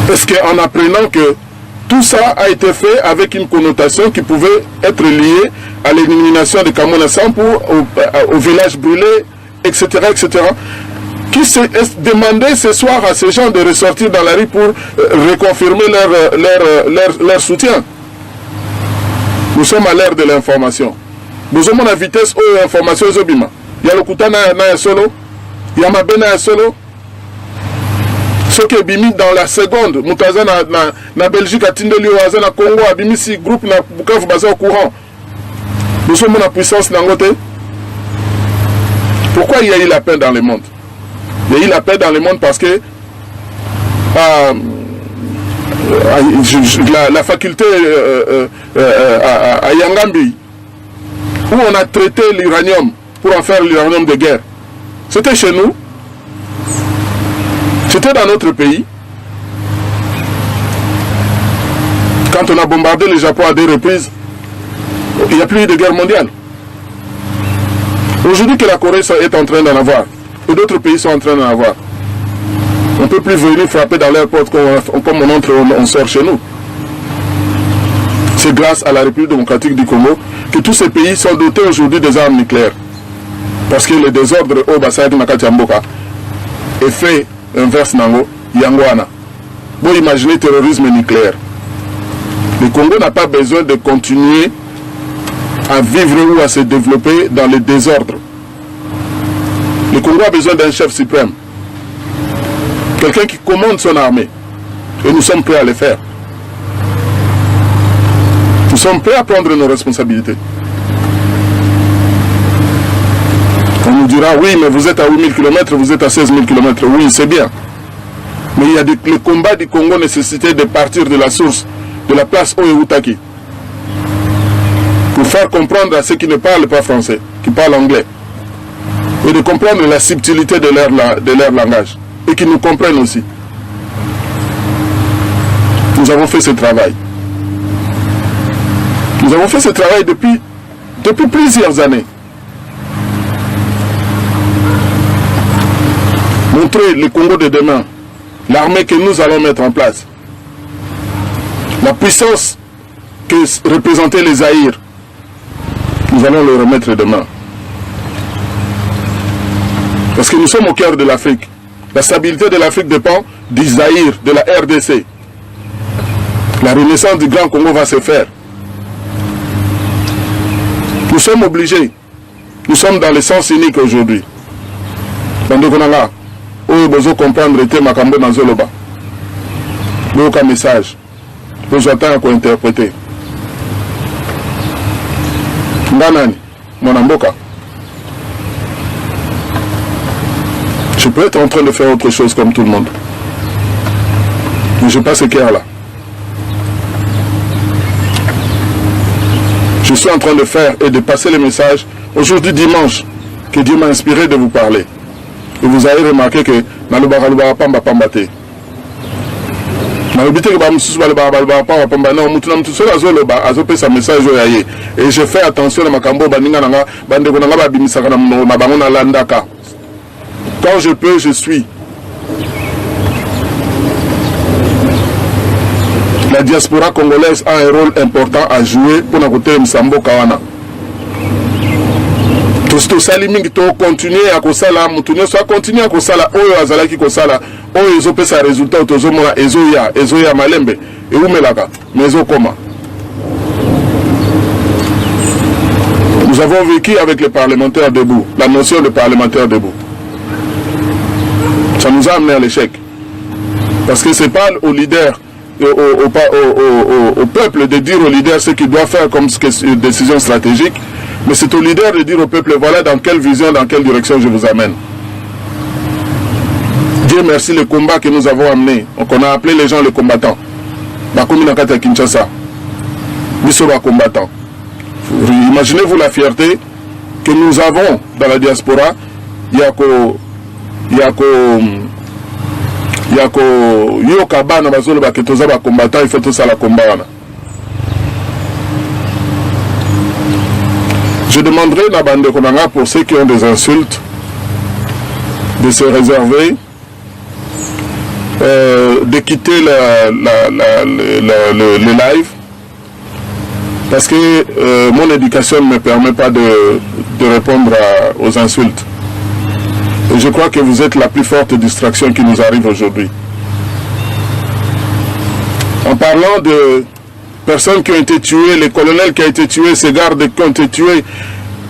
Parce qu'en apprenant que tout ça a été fait avec une connotation qui pouvait être liée à l'élimination de Kamona Sampo, au village brûlé, etc., etc., qui se demandait ce soir à ces gens de ressortir dans la rue pour reconfirmer leur soutien. Nous sommes à l'ère de l'information. Nous avons la vitesse où l'information est obima. Il y a le Koutana na solo, il y a Mabena solo. Ce qui est bimi dans la seconde, Moutaza na Belgique, à Tindeli, na Congo, à bimi si groupe na Bukavu basé au courant. Nous sommes en puissance d'Angote. Pourquoi il y a eu la paix dans le monde? Il y a eu la paix dans le monde parce que la faculté à Yangambi, où on a traité l'uranium pour en faire l'uranium de guerre, c'était chez nous, c'était dans notre pays. Quand on a bombardé le Japon à 2 reprises, il n'y a plus eu de guerre mondiale. Aujourd'hui que la Corée est en train d'en avoir, et d'autres pays sont en train d'en avoir, on ne peut plus venir frapper dans leur porte comme on entre, on sort chez nous. C'est grâce à la République démocratique du Congo que tous ces pays sont dotés aujourd'hui des armes nucléaires. Parce que le désordre au Bassaïd Makatiamboka est fait inverse Nango, Yangwana. Vous imaginez le terrorisme nucléaire. Le Congo n'a pas besoin de continuer à vivre ou à se développer dans le désordre. Le Congo a besoin d'un chef suprême. Quelqu'un qui commande son armée. Et nous sommes prêts à le faire. Nous sommes prêts à prendre nos responsabilités. On nous dira, oui, mais vous êtes à 8000 km, vous êtes à 16 000 km. Oui, c'est bien. Mais il y a le combat du Congo nécessitait de partir de la source, de la place Oyeutaki, pour faire comprendre à ceux qui ne parlent pas français, qui parlent anglais, et de comprendre la subtilité de leur langage, et qui nous comprennent aussi. Nous avons fait ce travail. Nous avons fait ce travail depuis plusieurs années. Montrer le Congo de demain, l'armée que nous allons mettre en place, la puissance que représentaient les Zaïre, nous allons le remettre demain. Parce que nous sommes au cœur de l'Afrique. La stabilité de l'Afrique dépend du Zaïre, de la RDC. La renaissance du Grand Congo va se faire. Nous sommes obligés. Nous sommes dans le sens unique aujourd'hui. Bandekonanga, où vous besoin comprendre le Makambo dans Zoloba. Aucun message. Vous attendez à interpréter. Nganani, Monamboka. Je peux être en train de faire autre chose comme tout le monde. Mais je passe ce cœur-là. Je suis en train de faire et de passer le message aujourd'hui dimanche que Dieu m'a inspiré de vous parler. Et vous avez remarqué que Nalubara Pamba Pambate. Et je fais attention à ma cambo. Quand je peux, je suis. La diaspora congolaise a un rôle important à jouer pour nous côté Msambo Kawana. Tout ça, il faut continuer à kosala, mutunyo soit continuer à kosala, oyo azalaki kosala, oyo ezope sa résultat, tozomona ezoya malembe, et umelaka, mais ezokoma. Nous avons vécu avec les parlementaires debout, la notion de parlementaire debout. Ça nous a amené à l'échec. Parce que c'est pas aux leaders au peuple de dire aux leaders ce qu'il doit faire comme décision stratégique, mais c'est aux leaders de dire au peuple, voilà dans quelle vision, dans quelle direction je vous amène. Dieu merci le combat que nous avons amené. Donc on a appelé les gens les combattants. Kinshasa. Nous sommes combattants. Imaginez-vous la fierté que nous avons dans la diaspora. Combattant, il faut tout ça la combat. Je demanderai à la bande de Konanga pour ceux qui ont des insultes de se réserver, de quitter le live, parce que mon éducation ne me permet pas de répondre aux insultes. Et je crois que vous êtes la plus forte distraction qui nous arrive aujourd'hui. En parlant de personnes qui ont été tuées, les colonels qui ont été tués, ces gardes qui ont été tués,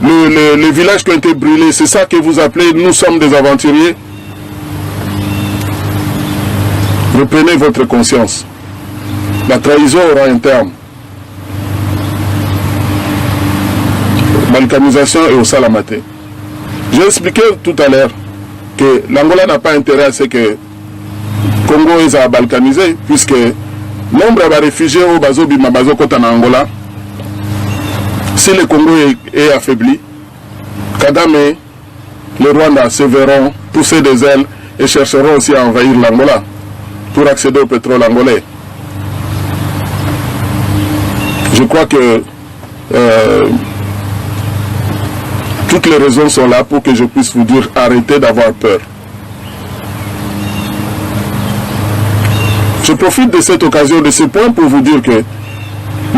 les villages qui ont été brûlés, c'est ça que vous appelez « nous sommes des aventuriers ». Reprenez votre conscience. La trahison aura un terme. Balkanisation et au Salamate. J'ai expliqué tout à l'heure que l'Angola n'a pas intérêt à ce que Congo est balkanisé, puisque nombre de réfugiés au Bazobi Mabazokota en Angola, si le Congo est affaibli, Kagame, le Rwanda se verront pousser des ailes et chercheront aussi à envahir l'Angola pour accéder au pétrole angolais. Je crois que toutes les raisons sont là pour que je puisse vous dire arrêtez d'avoir peur. Je profite de cette occasion, de ce point, pour vous dire que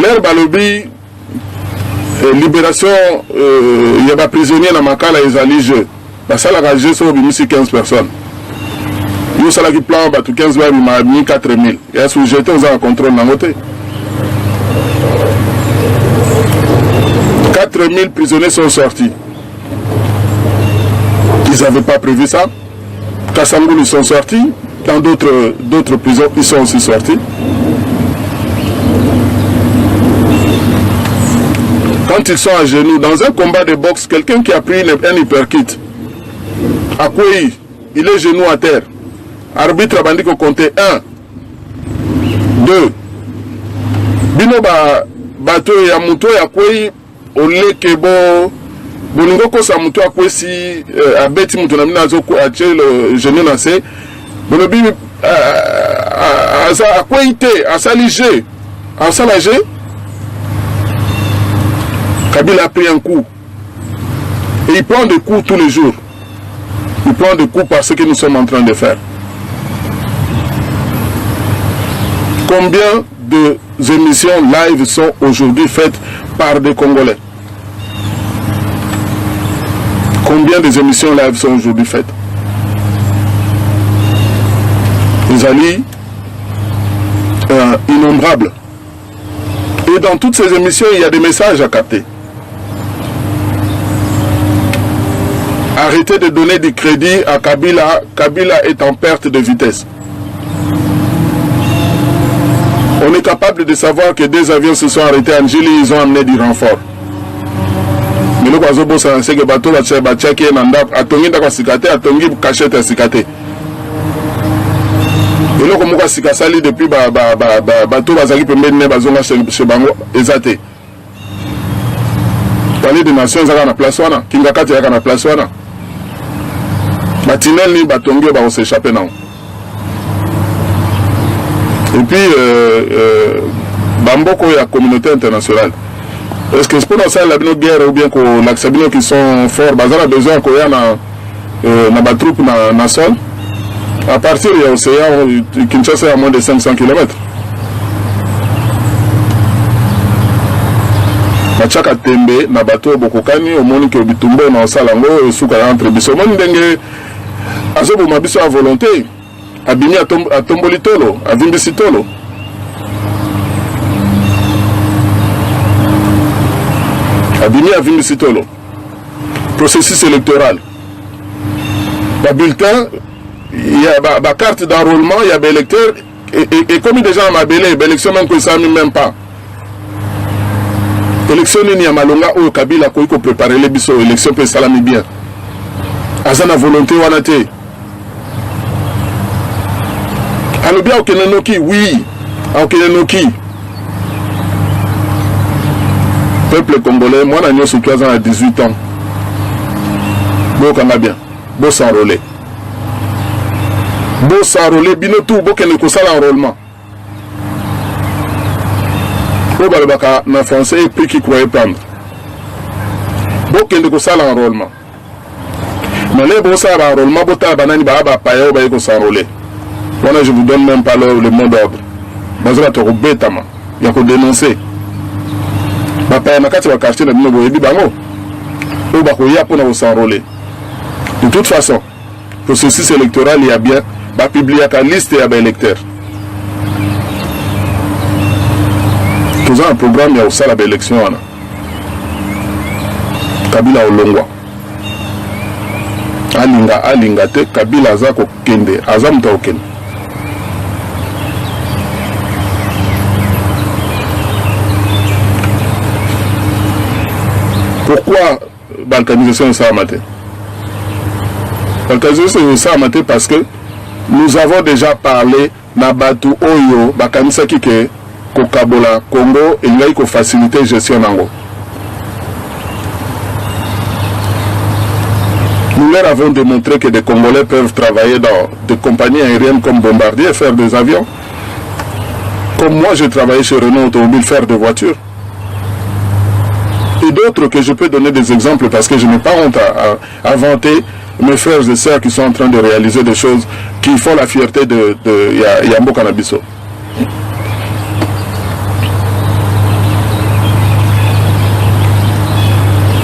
l'herbe à lobby, libération, il y a des prisonniers dans Makala et Zalige. La salle à rager sur 15 personnes. Il y a un plan, 15 000, il m'a mis 4 000. Il y a un sujet, on a un contrôle dans côté. 4 000 prisonniers sont sortis. Ils n'avaient pas prévu ça. Kassangoul, ils sont sortis. Dans d'autres prisons, ils sont aussi sortis. Quand ils sont à genoux, dans un combat de boxe, quelqu'un qui a pris un hyperkit, à quoi il est genou à terre. Arbitre a dit qu'on comptait 1, 2. Bino bato ya muto ya kwei oleke bo boningo ko sa muto akwe si abeti muto na mina zo ko ache le genou na se bono bi asa akwei te asalije asalage. Kabila a pris un coup et il prend des coups tous les jours. Il prend des coups par ce que nous sommes en train de faire. Combien d'émissions live sont aujourd'hui faites par des Congolais? Combien d'émissions live sont aujourd'hui faites? Les alliés innombrables. Et dans toutes ces émissions, il y a des messages à capter. Arrêtez de donner du crédit à Kabila. Kabila est en perte de vitesse. On est capable de savoir que des avions se sont arrêtés à Njili, ils ont amené du renfort. Mais le Bazobo, c'est que bateau va tchèque nanda atongi d'akwa sikate, atongi cachette à sikate. Et là, comme on va sikasali depuis bateau bazali pembe ne bazonga chez Bango, ezate. Parler des nations, ils ont la place wana, Kingakati a la place wana. Batinel ni batongi va s'échapper non. Et puis, Bamboko et la communauté internationale. Est-ce que c'est pour ça la guerre ou bien que les qui sont forts, ils ont besoin qu'il y ait des troupes dans le sol? À partir de l'océan, Kinshasa à moins de 500 km. Machaka Tembe, Nabato, Bokokani, au monde qui est tombé dans le salango, et sous entre Bisso. Mon dengue, Azobo Mabiso à volonté. Abimi à Tombolitolo, à Vimbisitolo. Abimi à Vimbisitolo. Processus électoral. Le bulletin, il y a la carte d'enrôlement, il y a des électeurs, et comme déjà à ma belle, l'élection même que ça même pas. L'élection ni à Malonga ou Kabila qui préparer les biso élection peut salami bien. Azana volonté wanate. Alors bien Okenenoki, oui, Okenenoki. Peuple congolais, moi n'a sur 3 ans à 18 ans. Bon Canadien, bon s'enrôler. Bon s'enrôler, bino tout, bon qu'elle ne consomme l'enrôlement. Bon balbaka, na français, et puis qui croyait prendre. Bon qu'elle ne consomme l'enrôlement. Mais les bon ça l'enrôlement, bon ta banane, bah paye, bah il s'enrôler. Voilà, je vous donne même pas le mot d'ordre. Bazala te robetama, il y a qu'à dénoncer. Bah paye, ma carte va cacher le numéro, il dit bah non. Ou bah il y a pour nous s'enrôler. De toute façon, le processus électoral, il y a bien, bah publier la liste et à électeurs. Tout un programme, il y a aussi la élection. Kabila Olongwa. Alinga te, Kabila Azako Kende, Azam Tauken. Pourquoi balkanisation est ça à matin? Balkanisation est ça à matin parce que nous avons déjà parlé Nabatu Oyo, Bakanisa Kike, Kokabola, Congo, et il y a faciliter la gestion d'Ango. Nous leur avons démontré que des Congolais peuvent travailler dans des compagnies aériennes comme Bombardier, faire des avions. Comme moi, j'ai travaillé chez Renault Automobile, faire des voitures. Et d'autres que je peux donner des exemples parce que je n'ai pas honte à vanter mes frères et sœurs qui sont en train de réaliser des choses qui font la fierté de Yambo Canabiso.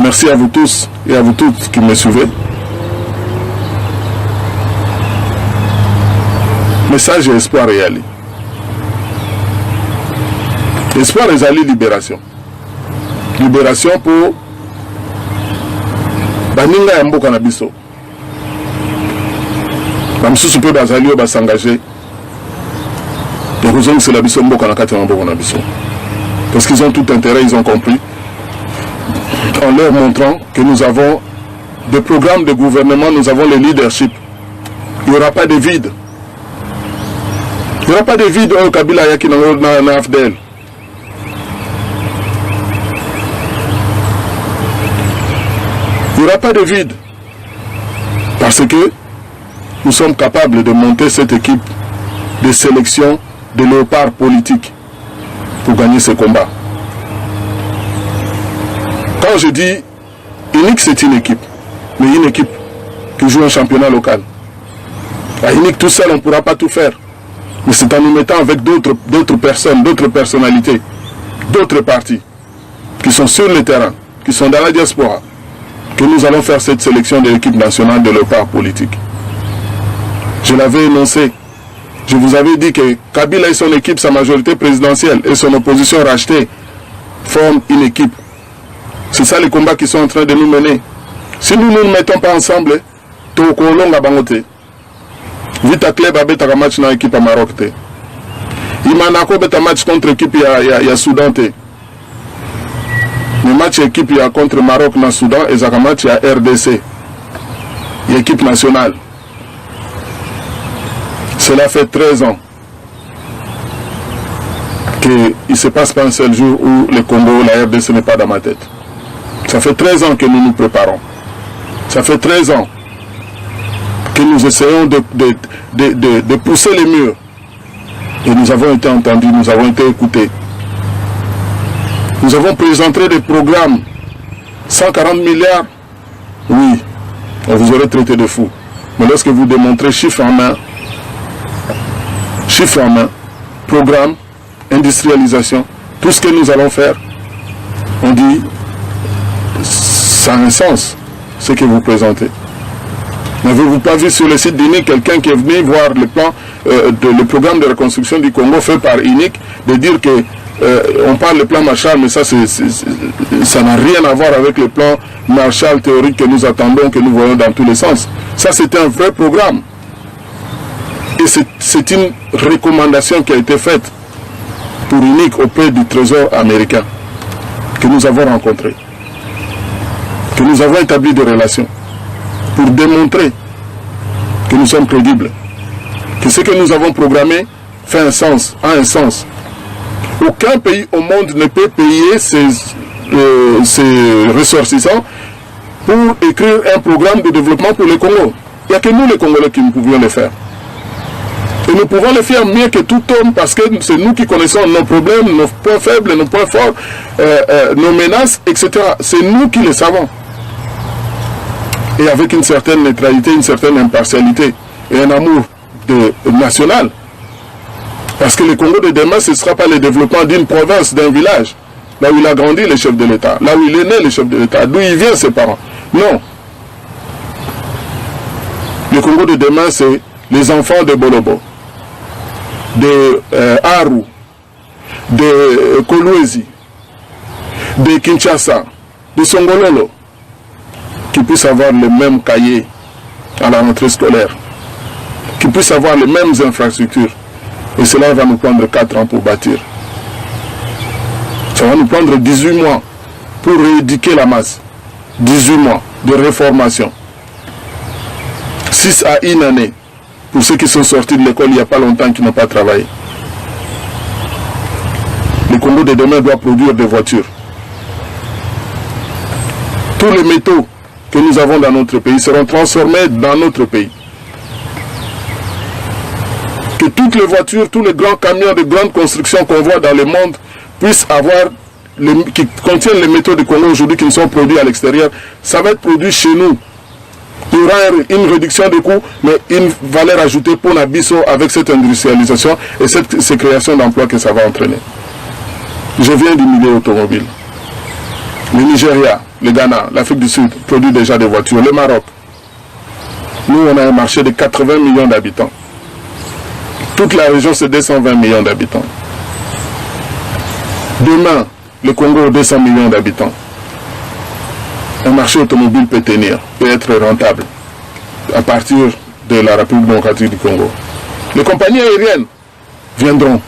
Merci à vous tous et à vous toutes qui me suivez. Message et espoir réel. Espoir et ali libération. Libération pour Baninga Yambo Canabiso. Bamsusu peut bazali ou s'engager. Les raisons c'est la biso Mboka Nakati Yambo Canabiso. Parce qu'ils ont tout intérêt, ils ont compris. En leur montrant que nous avons des programmes de gouvernement, nous avons le leadership. Il n'y aura pas de vide. Il n'y aura pas de vide au Kabila Yaki na AFDL. Il n'y aura pas de vide. Parce que nous sommes capables de monter cette équipe de sélection de léopards politiques pour gagner ce combat. Quand je dis unique, c'est une équipe, mais une équipe qui joue un championnat local. À unique tout seul, on ne pourra pas tout faire. Mais c'est en nous mettant avec d'autres personnes, d'autres personnalités, d'autres partis qui sont sur le terrain, qui sont dans la diaspora, que nous allons faire cette sélection de l'équipe nationale de léopards politique. Je l'avais énoncé. Je vous avais dit que Kabila et son équipe, sa majorité présidentielle et son opposition rachetée forment une équipe. C'est ça les combats qui sont en train de nous mener. Si nous ne nous mettons pas ensemble, Vita Club a bet un match dans l'équipe à Maroc. Imanako bet un match contre l'équipe à Soudan. Le match équipe contre Maroc dans Soudan et un match à RDC. L'équipe nationale. Cela fait 13 ans qu'il ne se passe pas un seul jour où le Congo, la RDC n'est pas dans ma tête. Ça fait 13 ans que nous nous préparons. Ça fait 13 ans que nous essayons de pousser les murs. Et nous avons été entendus, nous avons été écoutés. Nous avons présenté des programmes. 140 milliards. Oui, on vous aurait traité de fou. Mais lorsque vous démontrez chiffre en main, programme, industrialisation, tout ce que nous allons faire, on dit, ça a un sens, ce que vous présentez. N'avez-vous pas vu sur le site d'INIC quelqu'un qui est venu voir le plan, le programme de reconstruction du Congo fait par INIC, de dire que on parle du plan Marshall, mais ça n'a rien à voir avec le plan Marshall théorique que nous attendons, que nous voyons dans tous les sens. Ça, c'est un vrai programme. Et c'est une recommandation qui a été faite pour unique auprès du Trésor américain que nous avons rencontré, que nous avons établi des relations pour démontrer que nous sommes crédibles, que ce que nous avons programmé fait un sens, a un sens. Aucun pays au monde ne peut payer ses ressortissants pour écrire un programme de développement pour le Congo. Il n'y a que nous les Congolais qui pouvions le faire. Et nous pouvons le faire mieux que tout homme parce que c'est nous qui connaissons nos problèmes, nos points faibles, nos points forts, nos menaces, etc. C'est nous qui les savons. Et avec une certaine neutralité, une certaine impartialité et un amour national. Parce que le Congo de demain, ce ne sera pas le développement d'une province, d'un village, là où il a grandi le chef de l'État, là où il est né le chef de l'État, d'où il vient ses parents. Non. Le Congo de demain, c'est les enfants de Bolobo, de Aru, de Kolwezi, de Kinshasa, de Songololo, qui puissent avoir le même cahier à la rentrée scolaire, qui puissent avoir les mêmes infrastructures. Et cela va nous prendre 4 ans pour bâtir. Ça va nous prendre 18 mois pour rééduquer la masse. 18 mois de réformation. 6 à 1 année pour ceux qui sont sortis de l'école il n'y a pas longtemps qui n'ont pas travaillé. Le Congo de demain doit produire des voitures. Tous les métaux que nous avons dans notre pays seront transformés dans notre pays. Que toutes les voitures, tous les grands camions de grande construction qu'on voit dans le monde puissent avoir, qui contiennent les métaux du Congo aujourd'hui qui ne sont produits à l'extérieur, ça va être produit chez nous. Il y aura une réduction des coûts, mais une valeur ajoutée pour Nabiso avec cette industrialisation et ces créations d'emplois que ça va entraîner. Je viens du milieu automobile. Le Nigeria, le Ghana, l'Afrique du Sud produit déjà des voitures. Le Maroc. Nous, on a un marché de 80 millions d'habitants. Toute la région, c'est 220 millions d'habitants. Demain, le Congo, 200 millions d'habitants. Un marché automobile peut tenir, peut être rentable à partir de la République démocratique du Congo. Les compagnies aériennes viendront.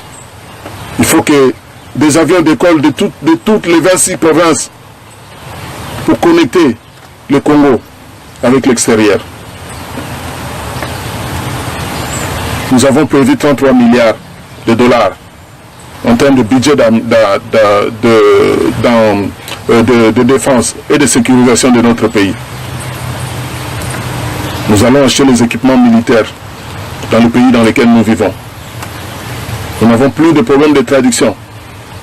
Il faut que des avions décollent de toutes les 26 provinces pour connecter le Congo avec l'extérieur. Nous avons prévu 33 milliards de dollars en termes de budget de défense et de sécurisation de notre pays. Nous allons acheter les équipements militaires dans le pays dans lequel nous vivons. Nous n'avons plus de problème de traduction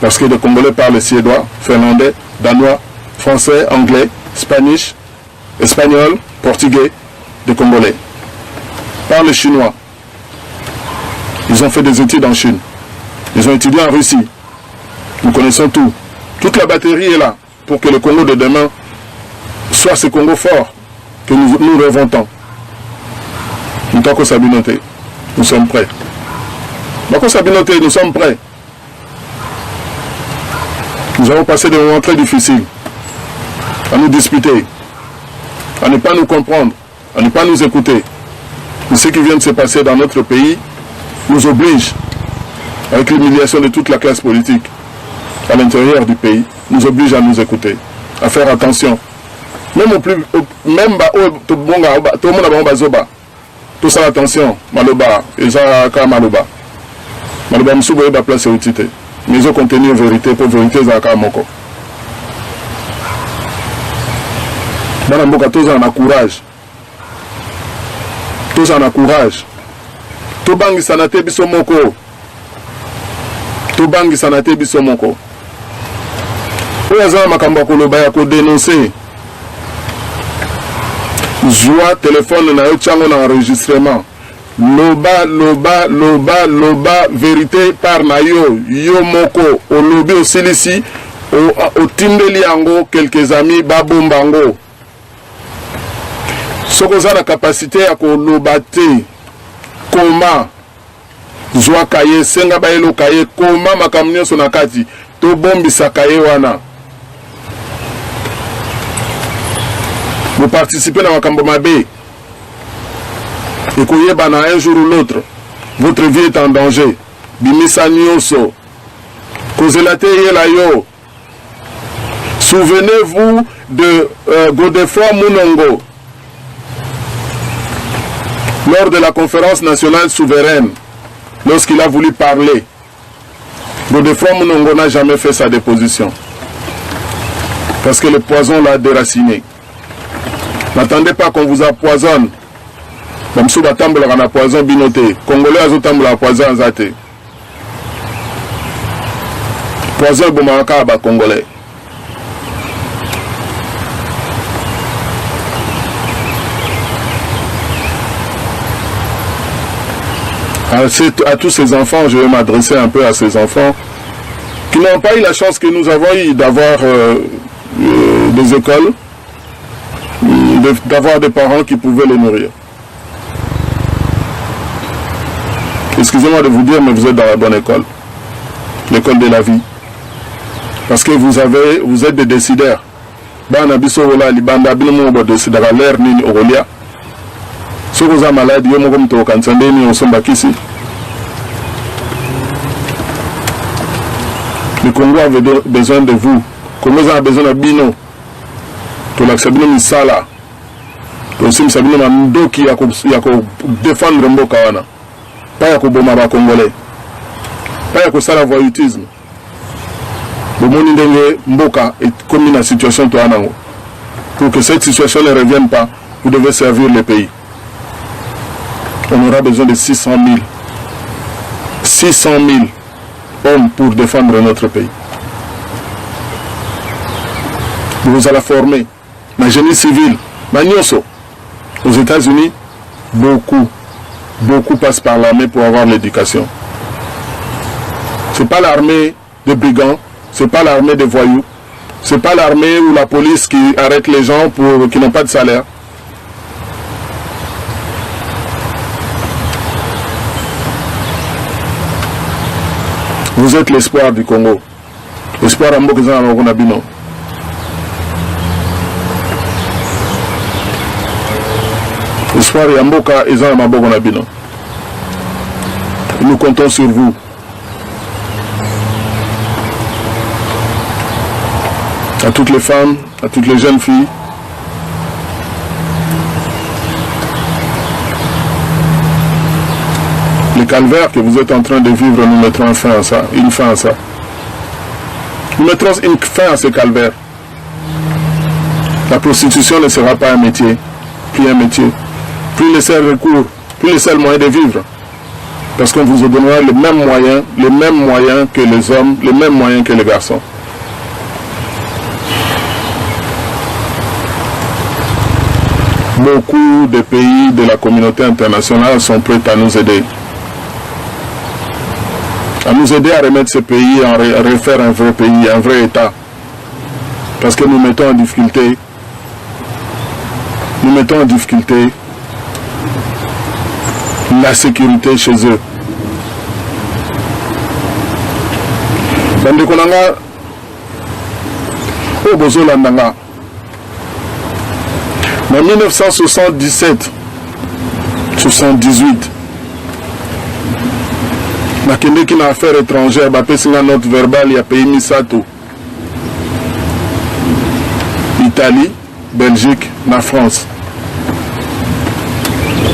parce que les Congolais parlent suédois, finlandais, danois, français, anglais, espagnol, portugais, des Congolais. Parlent chinois. Ils ont fait des études en Chine. Ils ont étudié en Russie. Nous connaissons tout. Toute la batterie est là pour que le Congo de demain soit ce Congo fort que nous rêvons tant. Nous sommes prêts. Nous sommes prêts. Nous avons passé des moments très difficiles à nous disputer, à ne pas nous comprendre, à ne pas nous écouter. Mais ce qui vient de se passer dans notre pays nous oblige, avec l'humiliation de toute la classe politique à l'intérieur du pays, nous oblige à nous écouter, à faire attention. Même au plus, même tout le monde a tout ça attention, maloba, et ça maloba. Maloba msubo eba place utite. Mais ils ont contenu vérité pour vérité zaka moko. Bana mboka tous en a courage. Tous en a courage. Tobangi sanate biso moko. Tobangi sanate biso moko. Oyaza makamba koloba ya ko dénoncer. Joua téléphone na yo tchango na enregistrement. Loba, vérité par na yo. Yo moko, au lobby au silisi, au tindeli yango, quelques amis, babombango. Sokoza la capacité à ko lobate. Koma. Joua kaye, senga baelo kaye, koma makamnyo sonakati. To bombi sa kaye wana. Vous participez dans Makambo Mabé. Et qu'on y ait un jour ou l'autre, votre vie est en danger. Bimisa Nyoso. Kozelate Yelayo. Souvenez-vous de Godefroid Munongo lors de la conférence nationale souveraine, lorsqu'il a voulu parler. Godefroid Munongo n'a jamais fait sa déposition parce que le poison l'a déraciné. N'attendez pas qu'on vous empoisonne. Comme si vous tambola na poison binoté. Congolais a tambola poison zate. Poison bomaka ba congolais. À tous ces enfants, je vais m'adresser un peu à ces enfants qui n'ont pas eu la chance que nous avons eu d'avoir des écoles, d'avoir des parents qui pouvaient les nourrir. Excusez-moi de vous dire, mais vous êtes dans la bonne école, l'école de la vie, parce que vous êtes des décideurs. Si vous êtes malade, vous le Congo avait besoin de vous. Le Congo a besoin de Bino. Pour l'accepter, Misala. Aussi, nous savons que nous avons défendre Mboka. Pas que nous avons Congolais. Pas que ça la voyoutisme. Le monde de Mboka est comme une situation. Pour que cette situation ne revienne pas, vous devez servir le pays. On aura besoin de 600 000. 600 000 hommes pour défendre notre pays. Vous allez former la génie civile, Magnoso. Aux États-Unis, beaucoup passent par l'armée pour avoir l'éducation. Ce n'est pas l'armée des brigands, ce n'est pas l'armée des voyous, ce n'est pas l'armée ou la police qui arrête les gens qui n'ont pas de salaire. Vous êtes l'espoir du Congo. L'espoir à Mbokazan Nabino. L'espoir à Mboka et Zan Nabino. Nous comptons sur vous. À toutes les femmes, à toutes les jeunes filles. Le calvaire que vous êtes en train de vivre, nous mettrons une fin à ça. Nous mettrons une fin à ce calvaire. La prostitution ne sera pas un métier, plus un métier, plus le seul recours, plus le seul moyen de vivre. Parce qu'on vous donnera les mêmes moyens que les hommes, les mêmes moyens que les garçons. Beaucoup de pays de la communauté internationale sont prêts à nous aider. À nous aider à remettre ce pays, à refaire un vrai pays, un vrai État. Parce que nous mettons en difficulté la sécurité chez eux. En 1977, 78, nakende ki na affaire étrangère bapesi nga note verbale ya pays misato, Italie, Belgique, na France.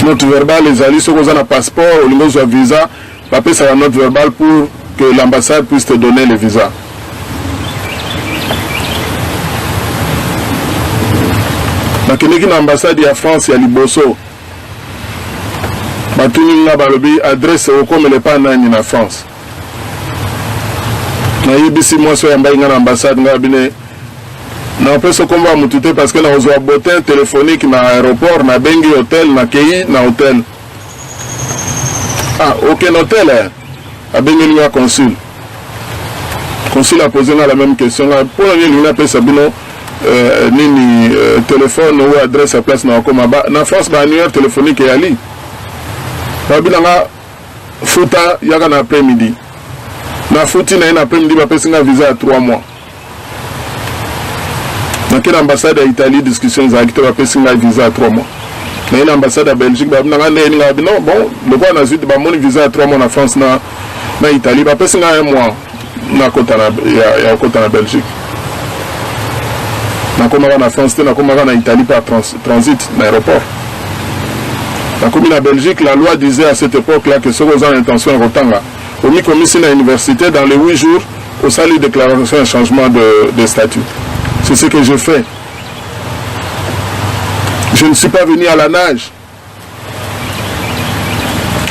Note verbale ezali soki oza na passeport olingi ozwa visa bapesa la note verbale pour que l'ambassade puisse te donner le visa. Nakende ki na ambassade ya France ya liboso batuni nga balobi adresse okomele pa nani na France. Na yebisi mwasi oyo ambai nga na ambassade nga bine na opesa komba mutu te parce que na ozwa botin téléphonique na aéroport na bengi hôtel na kei na hôtel. Ah, aucun hôtel abengi nga consul. Consul a posé la même question là pour nini na pesa bino nini téléphone ou adresse à place na okoma ba na France ba annuaire téléphonique ya li. Babilanga futa yaka na après-midi. Na futi na ina après-midi ba pesinga visa à 3 mois. Na quelle ambassade à Italie discussion za akite ba pesinga visa à 3 mois. Mais l'ambassade à Belgique, non, bon, le quoi n'a suite, mon visa à 3 mois en France, na Italie, après c'est un mois, na côté en Belgique. Na comme en France, na comme en Italie par transit, l'aéroport. Na comme en Belgique, la loi disait à cette époque-là que ceux qui ont l'intention de retourner au mi-commission à l'université, dans les 8 jours, au salut de déclaration un changement de statut. C'est ce que je fais. Je ne suis pas venu à la nage.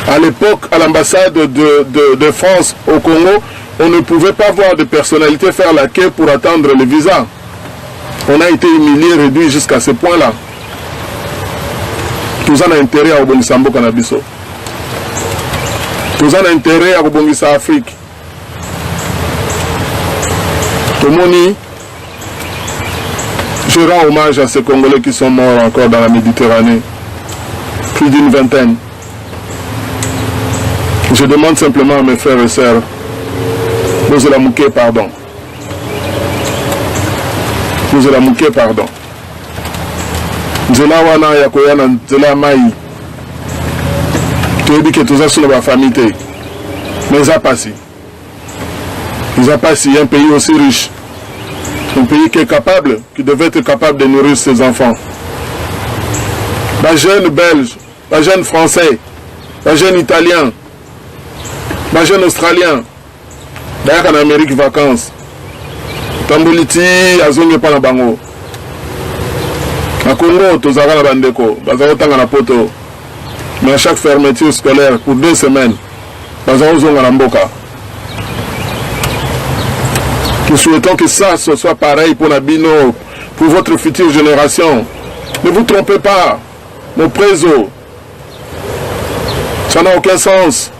À l'époque, à l'ambassade de France au Congo, on ne pouvait pas voir de personnalité faire la queue pour attendre le visa. On a été humilié, réduit jusqu'à ce point-là. Tout ça a intérêt à Obongisambo Canabiso. Tout ça a intérêt à Obongisa Afrique. Tomoni, je rends hommage à ces Congolais qui sont morts encore dans la Méditerranée. Plus d'une vingtaine. Je demande simplement à mes frères et sœurs, nous allons mouquer pardon. Nous allons mouquer pardon. Nzela wana ya koyana nzela mai. Tu dis que tout ça sur la famille. Mais ça passe. Ils ont passé un pays aussi riche. Un pays qui est capable, qui devait être capable de nourrir ses enfants. Les jeunes belges, les jeunes français, les jeunes italiens, les jeunes australiens, d'ailleurs en Amérique vacances. Tambouliti, azonge pa na bango. À Congo, tozaka na bandeko, bazako tanga na poto. Mais à chaque fermeture scolaire, pour 2 semaines, bazako zonga na mboka. Nous souhaitons que ça soit pareil pour Nabino, pour votre future génération. Ne vous trompez pas, mon préso. Ça n'a aucun sens.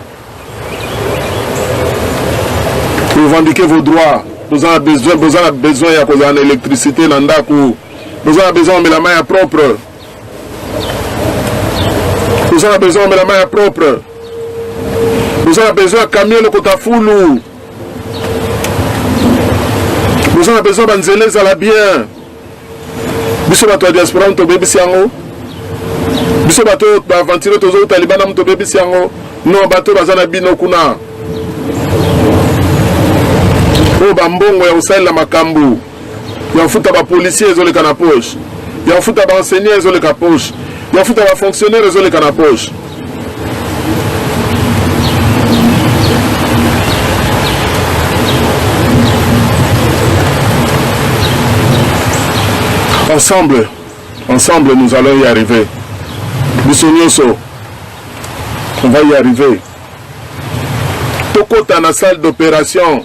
Vous revendiquez vos droits. Vous avez besoin de l'électricité, vous avez besoin de la main propre. Vous avez besoin de la main propre. Vous avez besoin de camion le kotafoulou. Nous avons besoin d'anzélés à la bien. Biso bato diaspora to bébé siango. Biso bato aventure to zo talibana to bébé siango. No bato bazana bino kuna. O bambongo ya usala makambu. Ya futa ba policier zo le kana poche. Ya futa ba enseignant zo le kana poche. Ya futa ba fonctionnaire zo le kana poche. Ensemble, nous allons y arriver. Bissonioso, on va y arriver. Toko dans la salle d'opération,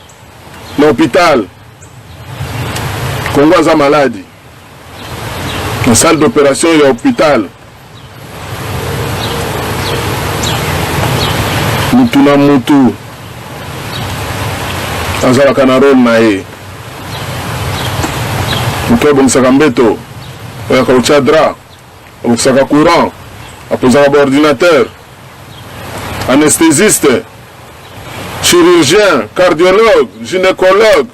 l'hôpital, Congo a maladie. La salle d'opération et l'hôpital. Mutuna mutu. Azala kanarol nae. Bonsaka mbeto, on drap, on courant, on ordinateur, anesthésiste, chirurgien, cardiologue, gynécologue.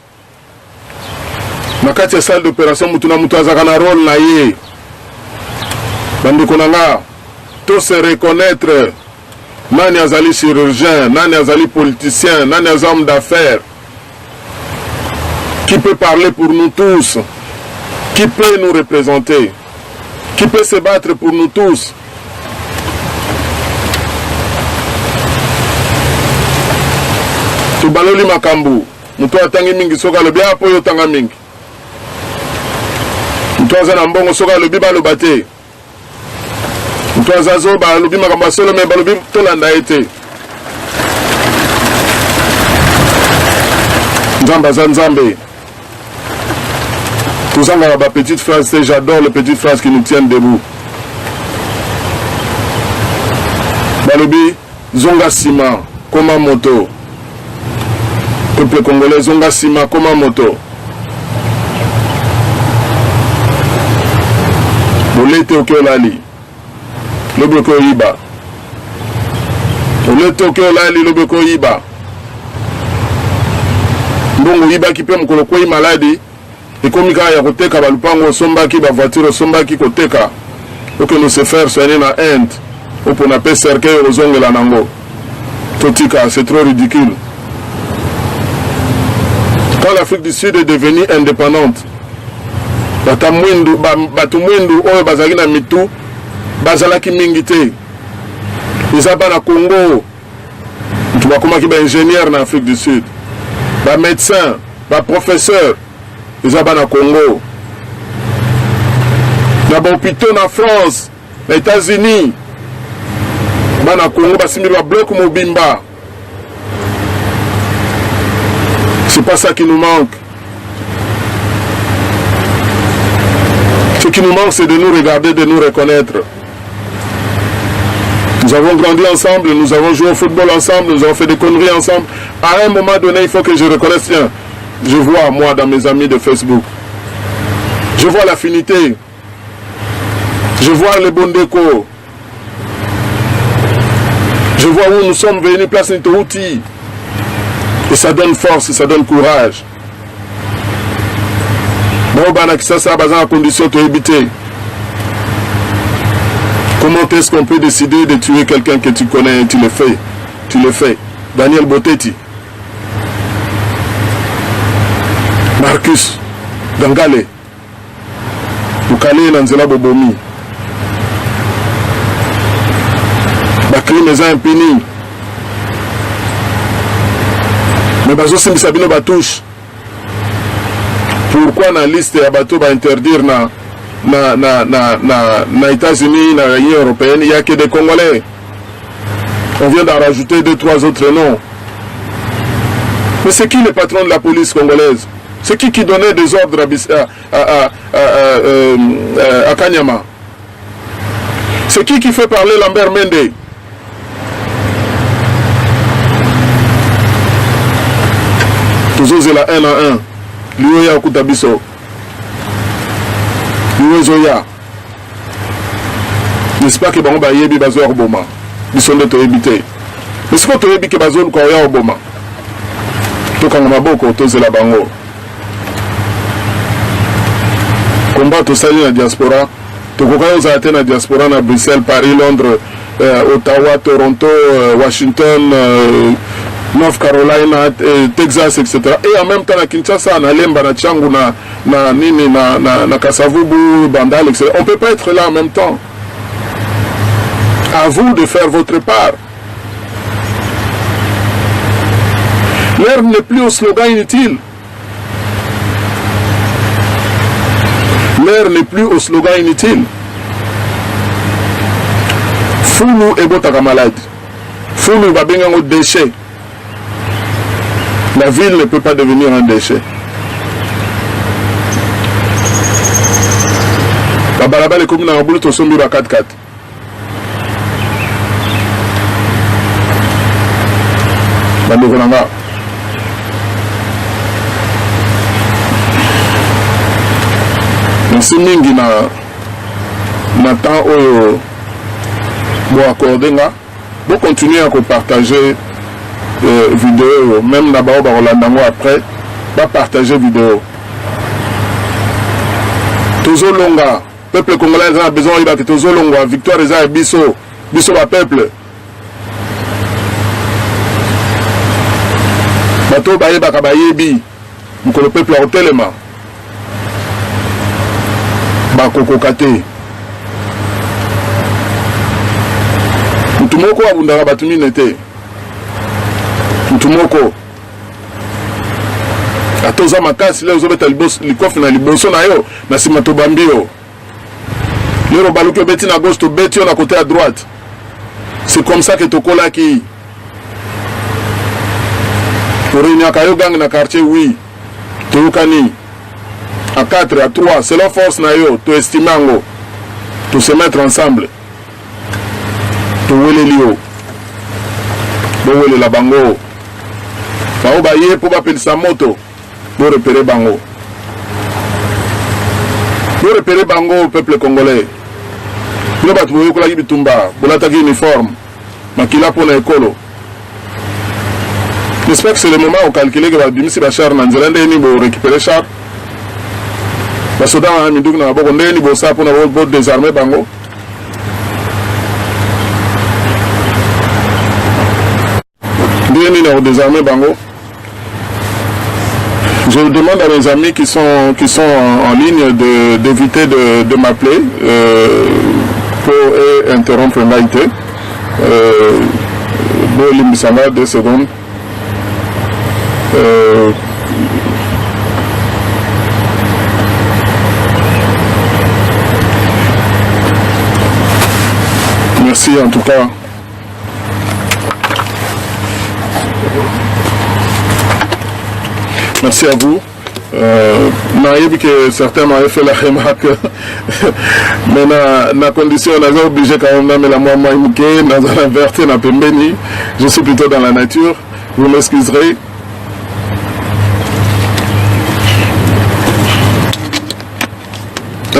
Dans la salle d'opération, on a un rôle. Tous se reconnaître, nani azali chirurgien, nani azali politicien, nani azali homme d'affaires. Qui peut parler pour nous tous? Qui peut nous représenter? Qui peut se battre pour nous tous? Tubaloli makambu. Mutu atangi mingi soka lobi apo yo tanga mingi. Mutu azana mbongo soka lobi baloba te. Mutu azazo balobi makambu solo me balobi tolanda ete. Nzamba za nzambe. Tout ça, ma petite phrase, j'adore les petites phrases qui nous tiennent debout. Balobi, Zonga Sima, Koma Moto. Peuple congolais, Zonga Sima, Koma Moto. Bolete Okeolali, Lobeko Iba. Bolete Okeolali, Lobeko Iba. Bongo Iba qui peut me coloquer maladie. Et comme il y a koteka balupango sombaki ba voiture sombaki koteka pour que nous se faire soigner dans Inde, ou pour nous cercueil aux ongles de Nango. Totika, c'est trop ridicule. Quand l'Afrique du Sud est devenue indépendante, Batumwindu, Oyo Bazali na Mitu, Bazalaki Mingite, ils ont na Congo, tu vois comment il y a ingénieur en Afrique du Sud, des médecins, des professeurs, ils ont na Congo, des hôpitaux en France, les États-Unis, na Congo, des blocs Mobimba. C'est pas ça qui nous manque. Ce qui nous manque, c'est de nous regarder, de nous reconnaître. Nous avons grandi ensemble, nous avons joué au football ensemble, nous avons fait des conneries ensemble. À un moment donné, il faut que je reconnaisse, tiens, je vois moi dans mes amis de Facebook. Je vois l'affinité. Je vois le bon déco. Je vois où nous sommes venus, place Nitouti. Et ça donne force, et ça donne courage. Bon, ça a condition de éviter. Comment est-ce qu'on peut décider de tuer quelqu'un que tu connais et tu le fais? Tu le fais. Daniel Botetti. Marcus Dangale. Bukale Nanzela Bobomi. Bakri Meza Impini. Mais bazo simbi sabino batouche. Pourquoi na liste ya bateau va interdire na États-Unis, na l'Union européenne, il n'y a que des Congolais. On vient d'en rajouter 2-3 autres noms. Mais c'est qui le patron de la police congolaise? C'est qui donnait des ordres à Kanyama? C'est qui fait parler Lambert Mende? Toujours c'est la 1 à 1. L'Uoya Okutabiso. L'Uoya. N'est-ce pas que Bango Bayebi Bazo Oboma? Ils sont de te éviter. Mais ce que tu as dit que Bazo Koya Oboma. Tout quand on a beaucoup, tout c'est la Bango. Combat tout ça dans la diaspora. Tout quand on a été dans la diaspora, à Bruxelles, Paris, Londres, Ottawa, Toronto, Washington, North Carolina, Texas, etc. Et en même temps, à Kinshasa, na Lemba, na Tchangu, na Kasavubu, Bandal, etc. On ne peut pas être là en même temps. À vous de faire votre part. L'heure n'est plus au slogan inutile. L'heure n'est plus au slogan inutile. Foulou et Botaka malade. Foulou va bien un déchet. La ville ne peut pas devenir un déchet. La balaba les communes en boule to sombi ba 4-4. Bandeko nanga. Merci mingi na temps oyo bo accorder nga. Bo continuer à partager vidéo, même là-bas après, va partager vidéo. Tozo longa, peuple congolais a besoin de Tozo longa, victoire et biso va peuple. Bato baye bakabayebi, le peuple a tellement. Bakoko kate. Mutumoko abundara batumi nete. Mutumoko atoza makasi leo zobeta likofi na liboso na yo na sima to bambio lero baluki beti na gauche to beti na côté à droite. C'est comme ça que tokola ki pour une akayo gang na quartier oui tokani à 4 à 3 c'est la force na yo to estimango to se mettre ensemble to wele lio bo wele la bango. Bao baye pour appeler sa moto pour repérer bango. Pour repérer bango au peuple congolais. Pour battre vous la bitumba, pour l'attaquer uniforme, makila pour l'école. J'espère que c'est le moment où calculer que va bimisi ba char nanzelande ni bo récupérer char. Ba soda ha minduku na boko ndeni bo sa pour na bo désarmer bango. Bien numéro des armées Bango. Je demande à mes amis qui sont en ligne d'éviter de m'appeler pour interrompre l'IT. Bon, Limbisanga, 2 secondes. Merci en tout cas. Merci à vous. Naïb que certains m'avaient fait la remarque, mais na condition, on a obligé quand même de la moi dans la verte, na pembeni. Je suis plutôt dans la nature. Vous m'excuserez.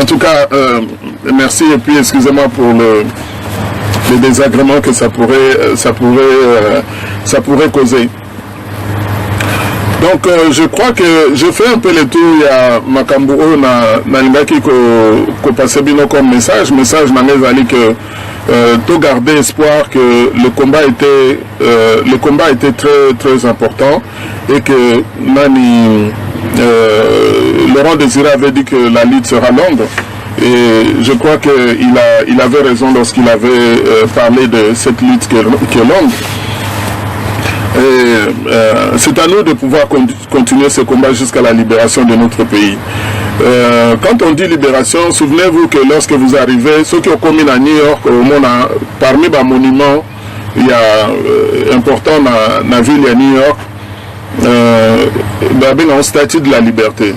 En tout cas, merci et puis excusez-moi pour les désagréments que ça pourrait causer. Donc je crois que je fais un peu le tour. Il y a Makambu na lingaki ko passer bino comme message n'angezali que tout garder espoir que le combat était très très important et que Laurent Désiré avait dit que la lutte sera longue. Et je crois qu'il avait raison lorsqu'il avait parlé de cette lutte qui est longue. C'est à nous de pouvoir continuer ce combat jusqu'à la libération de notre pays. Quand on dit libération, souvenez-vous que lorsque vous arrivez, ceux qui ont commis à New York, parmi les monuments, il y a important dans la ville de New York, il y a un statut de la liberté.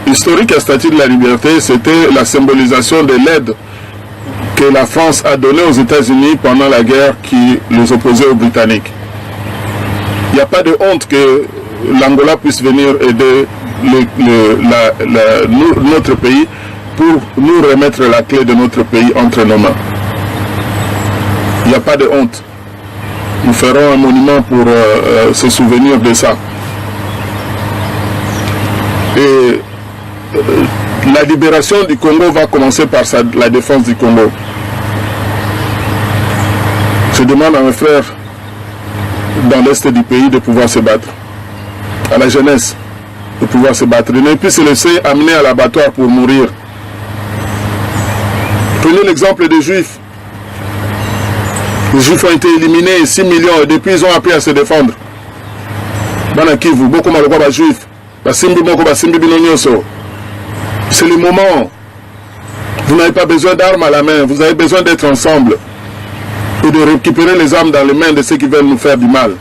Historique, le statut de la liberté, c'était la symbolisation de l'aide que la France a donnée aux États-Unis pendant la guerre qui les opposait aux Britanniques. Il n'y a pas de honte que l'Angola puisse venir aider notre pays pour nous remettre la clé de notre pays entre nos mains. Il n'y a pas de honte. Nous ferons un monument pour se souvenir de ça. Et la libération du Congo va commencer par la défense du Congo. Je demande à mes frères dans l'est du pays de pouvoir se battre, à la jeunesse de pouvoir se battre, de ne plus se laisser amener à l'abattoir pour mourir. Prenez l'exemple des Juifs. Les Juifs ont été éliminés, 6 millions, et depuis ils ont appris à se défendre. Banakivu, beaucoup de Juifs. C'est le moment. Vous n'avez pas besoin d'armes à la main, vous avez besoin d'être ensemble et de récupérer les armes dans les mains de ceux qui veulent nous faire du mal.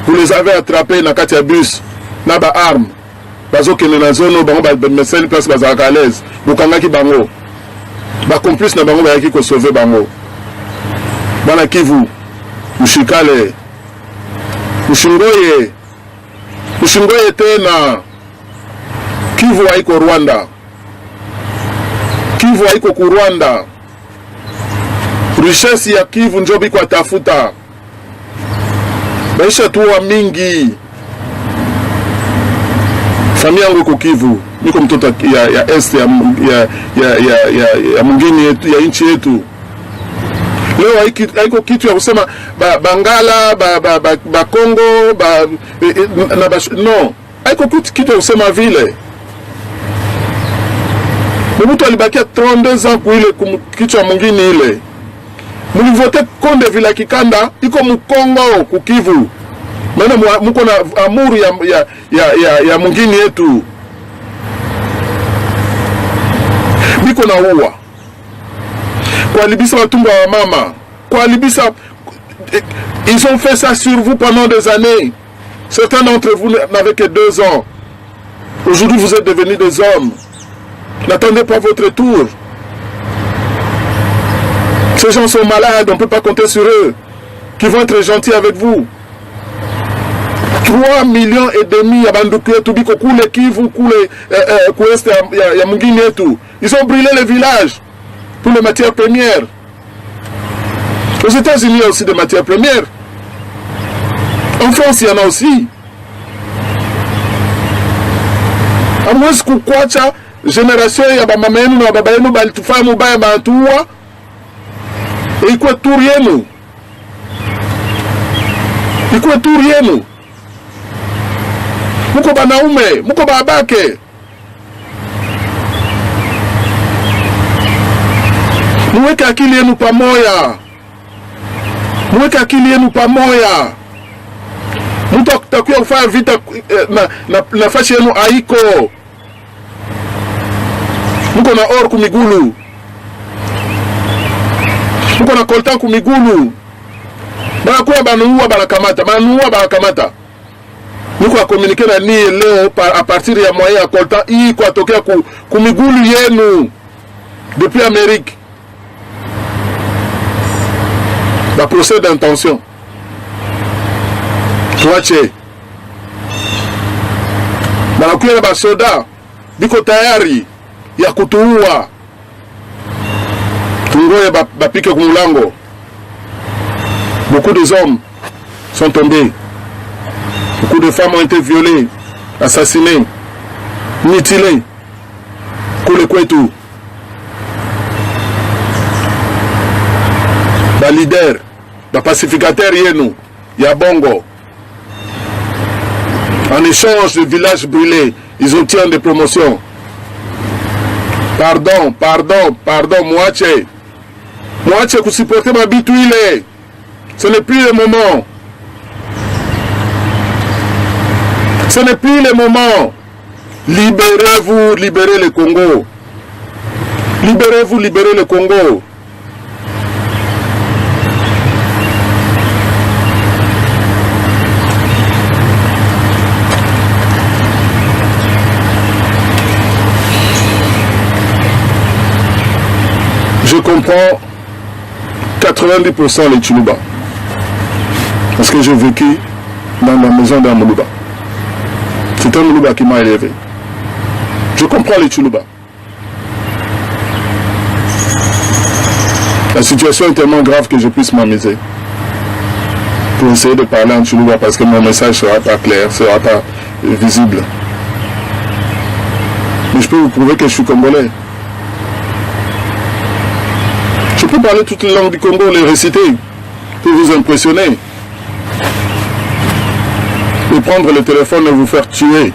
Vous les avez attrapés dans le bus, dans les armes. Bazo qui na zone bango ba messel place bazaka à l'aise. Bokangaki bango. Ba complice na bango ba yaki ko sauver bango. Bana Kivu, Mushikale, Mushingoye tena. Kivu haiko Rwanda. Kivu haiko ku Rwanda. Richesse ya Kivu njobi kwa tafuta. Maisha tuwa mingi. Familia yangu iko Kivu. Niko mtoto ya est ya mwingine yetu, ya nchi yetu. Leo haiko kitu ya kusema Bangala, Kongo, no. Haiko kitu ya kusema vile. Mobutu alibakia 32 ans kwa ile kichwa mwingine ile. Mulivote Konde Vila Kikanda iko Mkongo kukivu. Maana mko na amuru ya mwingine yetu. Biko na uwa. Kwa libisa watumba wa mama. Kwa libisa ils ont fait ça sur vous pendant des années. Certains d'entre vous n'avaient que 2 ans. Aujourd'hui vous êtes devenus des hommes. N'attendez pas votre tour. Ces gens sont malades, on ne peut pas compter sur eux. Qui vont être gentils avec vous. 3,5 millions ya banduku yetu biko kule Kivu, kule kueste ya mwingine yetu. Ils ont brûlé les villages pour les matières premières. Aux États-Unis, il y a aussi des matières premières. En France, il y en a aussi. Amwezi kukwacha génération ya bamama yenu na baba yenu balitufanya mubaya bantuwa ikuwe turi yenu. ikuwe turi yenu. Muko banaume, muko babake. Muweke akili yenu pamoja. Muweke akili yenu pamoja. Mtu akitakuwa kufanya vita nafasi yenu haiko. Muko na or kumigulu. Muko na koltan kumigulu. Banakuwa banuua banakamata. Muko a communiquer na ni leo a partir ya moyen ya koltan hii kwa tokea kumigulu yenu depuis Amérique. La procès d'intention. Tuache. Banakuwa na basoda biko tayari ya kutuua. Tungoye bapike kumulango. Beaucoup de hommes sont tombés. Beaucoup de femmes ont été violées, assassinées, mutilées. Kule kwetu. Ba leader, ba pacificateur yenu ya Bongo. En échange de villages brûlés, ils obtiennent des promotions. Pardon, Mwache kusipote mabitu ile. Ce n'est plus le moment. Ce n'est plus le moment. Libérez-vous, libérez le Congo. Libérez-vous, libérez le Congo. Je comprends 90% les Tchoulouba. Parce que j'ai vécu dans la maison d'un Moulouba. C'est un Moulouba qui m'a élevé. Je comprends les Tchoulouba. La situation est tellement grave que je puisse m'amuser pour essayer de parler en Tchoulouba parce que mon message ne sera pas clair, ne sera pas visible. Mais je peux vous prouver que je suis congolais. Je peux parler toutes les langues du Congo, les réciter, pour vous impressionner. Et prendre le téléphone et vous faire tuer.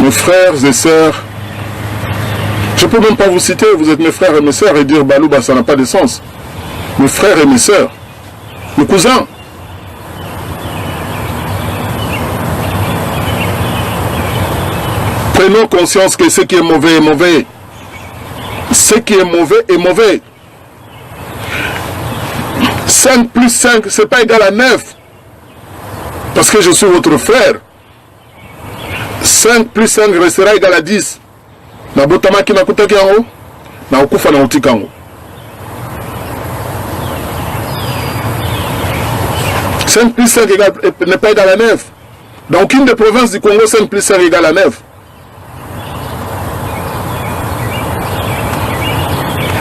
Mes frères et sœurs, je ne peux même pas vous citer, vous êtes mes frères et mes sœurs, et dire Balouba, ça n'a pas de sens. Mes frères et mes sœurs, mes cousins. Prenons conscience que ce qui est mauvais est mauvais. Ce qui est mauvais est mauvais. 5 plus 5, ce n'est pas égal à 9. Parce que je suis votre frère. 5 plus 5 restera égal à 10. Na botamaki na kutaki yango, na ukufa na utikango. 5 plus 5 n'est pas égal à 9. Dans aucune des provinces du Congo, 5 plus 5 égale à 9.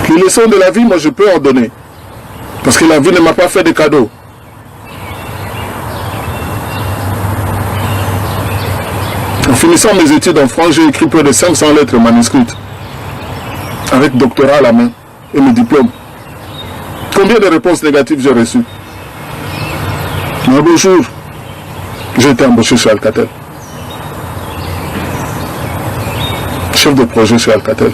Les leçons de la vie, moi je peux en donner. Parce que la vie ne m'a pas fait de cadeaux. En finissant mes études en France, j'ai écrit près de 500 lettres manuscrites. Avec doctorat à la main et mes diplômes. Combien de réponses négatives j'ai reçues? Un beau jour, j'ai été embauché chez Alcatel. Chef de projet chez Alcatel.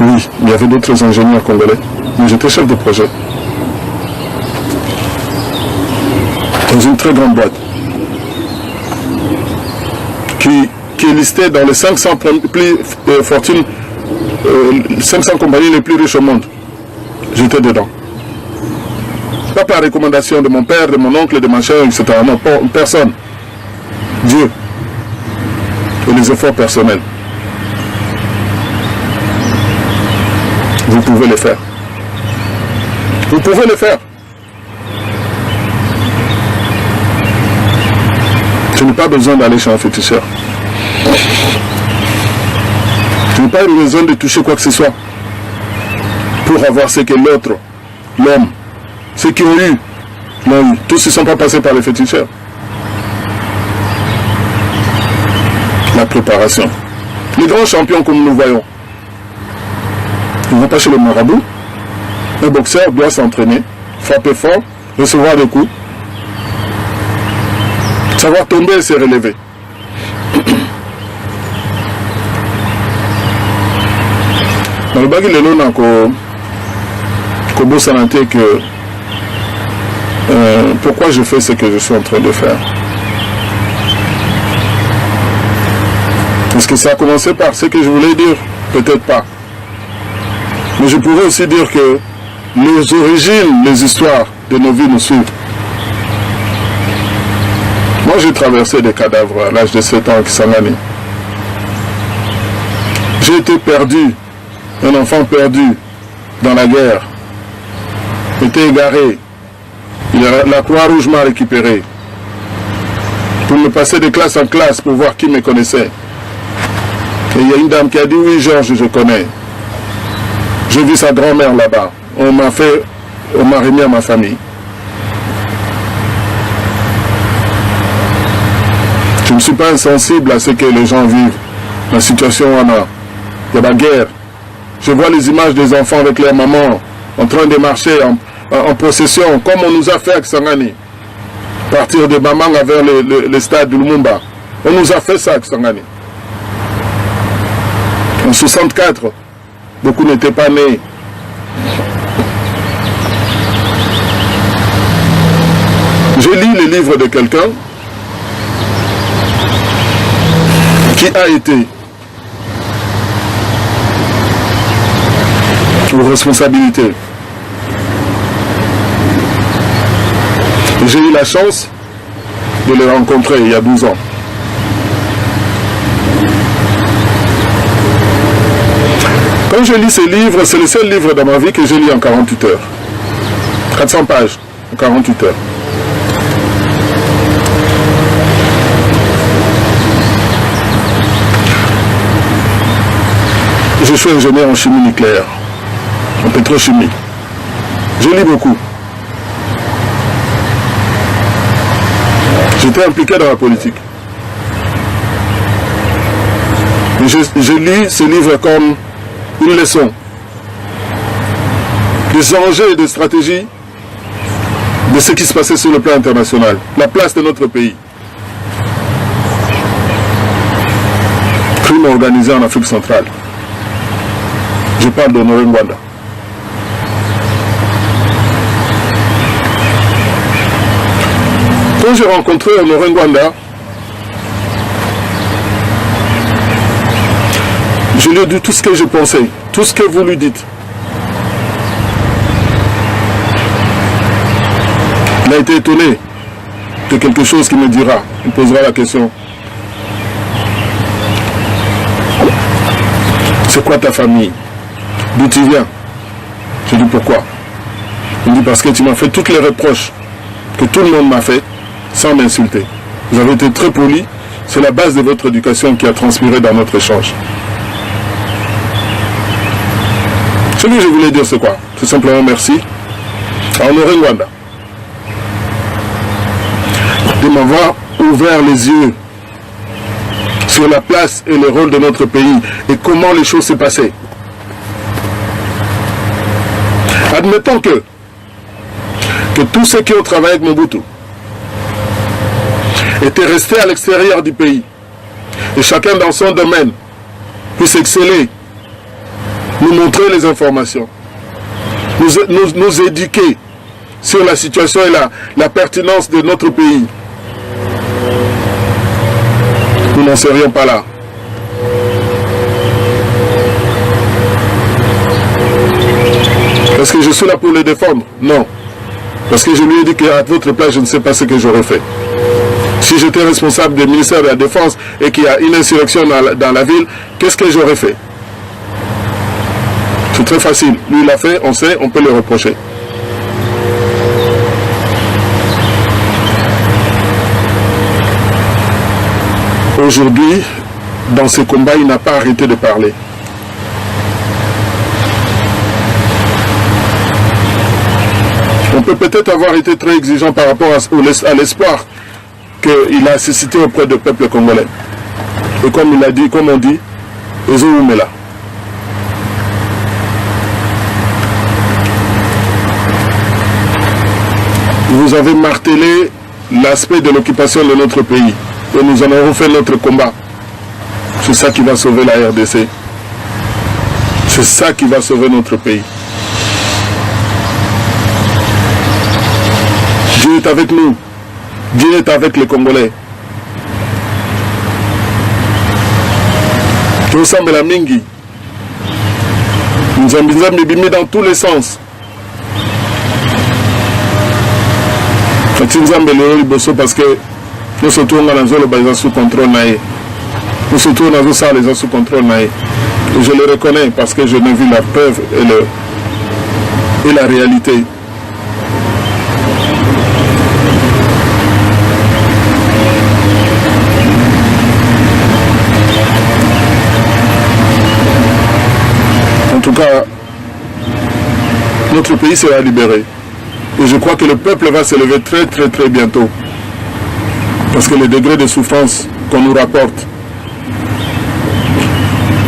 Oui, il y avait d'autres ingénieurs congolais, mais j'étais chef de projet. Dans une très grande boîte. Qui est listée dans les 500 fortunes, 500 compagnies les plus riches au monde. J'étais dedans. Pas par recommandation de mon père, de mon oncle, de ma chère, etc. Non, personne. Dieu. Et les efforts personnels. Vous pouvez le faire. Vous pouvez le faire. Je n'ai pas besoin d'aller chez un féticheur. Je n'ai pas besoin de toucher quoi que ce soit pour avoir ce que l'autre, l'homme, ceux qui ont eu, l'ont eu. Tous ne sont pas passés par les féticheurs. la préparation. Les grands champions comme nous voyons, ils ne vont pas chez le marabout. Un boxeur doit s'entraîner, frapper fort, recevoir des coups, savoir tomber et se relever. Dans le bagage de l'eau, que pourquoi je fais ce que je suis en train de faire. Est-ce que ça a commencé par ce que je voulais dire? Peut-être pas. Mais je pourrais aussi dire que les origines, les histoires de nos vies nous suivent. Moi, j'ai traversé des cadavres à l'âge de 7 ans à Kisangani. J'ai été perdu, un enfant perdu dans la guerre. J'étais égaré. La Croix-Rouge m'a récupéré pour me passer de classe en classe pour voir qui me connaissait. Et il y a une dame qui a dit: oui, Georges, je connais. J'ai vu sa grand-mère là-bas. On m'a remis à ma famille. Je ne suis pas insensible à ce que les gens vivent. La situation en a. Il y a la guerre. Je vois les images des enfants avec leurs mamans en train de marcher en procession, comme on nous a fait à Kisangani. Partir de Bamanga vers le stade de Lumumba. On nous a fait ça à Kisangani. En 64, beaucoup n'étaient pas nés. J'ai lu les livres de quelqu'un qui a été aux responsabilités. J'ai eu la chance de les rencontrer il y a 12 ans. Quand je lis ces livres, c'est le seul livre dans ma vie que j'ai lu en 48 heures. 400 pages en 48 heures. Je suis ingénieur en chimie nucléaire, en pétrochimie. Je lis beaucoup. J'étais impliqué dans la politique. Je lis ce livre comme une leçon des enjeux et des stratégies de ce qui se passait sur le plan international, la place de notre pays. Crime organisé en Afrique centrale. Je parle d'Honoré Ngwanda. Quand j'ai rencontré Honoré Ngwanda, je lui ai dit tout ce que je pensais, tout ce que vous lui dites. Il a été étonné de quelque chose qu'il me dira. Il posera la question. C'est quoi ta famille? D'où tu viens? Je dis pourquoi? Il dit parce que tu m'as fait toutes les reproches que tout le monde m'a fait sans m'insulter. Vous avez été très poli. C'est la base de votre éducation qui a transpiré dans notre échange. Ce que je voulais dire, c'est quoi? C'est simplement merci à Honoré Ngwanda de m'avoir ouvert les yeux sur la place et le rôle de notre pays et comment les choses se passaient. Admettons que tous ceux qui ont travaillé avec Mobutu étaient restés à l'extérieur du pays et chacun dans son domaine puisse exceller, nous montrer les informations, nous éduquer sur la situation et la pertinence de notre pays. Nous n'en serions pas là. Est-ce que je suis là pour le défendre? Non. Parce que je lui ai dit qu'à votre place, je ne sais pas ce que j'aurais fait. Si j'étais responsable du ministère de la Défense et qu'il y a une insurrection dans la ville, qu'est-ce que j'aurais fait? C'est très facile. Lui, il l'a fait, on sait, on peut le reprocher. Aujourd'hui, dans ce combat, il n'a pas arrêté de parler. On peut peut-être avoir été très exigeant par rapport à l'espoir qu'il a suscité auprès du peuple congolais. Et comme il a dit, comme on dit, Ezoumela. Vous avez martelé l'aspect de l'occupation de notre pays. Et nous en avons fait notre combat. C'est ça qui va sauver la RDC. C'est ça qui va sauver notre pays. Dieu est avec nous. Dieu est avec les Congolais. Tout ça me la mingi. Nous avons mis dans tous les sens. Parce que nous sommes dans la zone sous contrôle. Nous sommes dans la zone sous contrôle. Et je le reconnais parce que je n'ai vu la preuve et la réalité. En tout cas, notre pays sera libéré. Et je crois que le peuple va se lever très très très bientôt. Parce que le degré de souffrance qu'on nous rapporte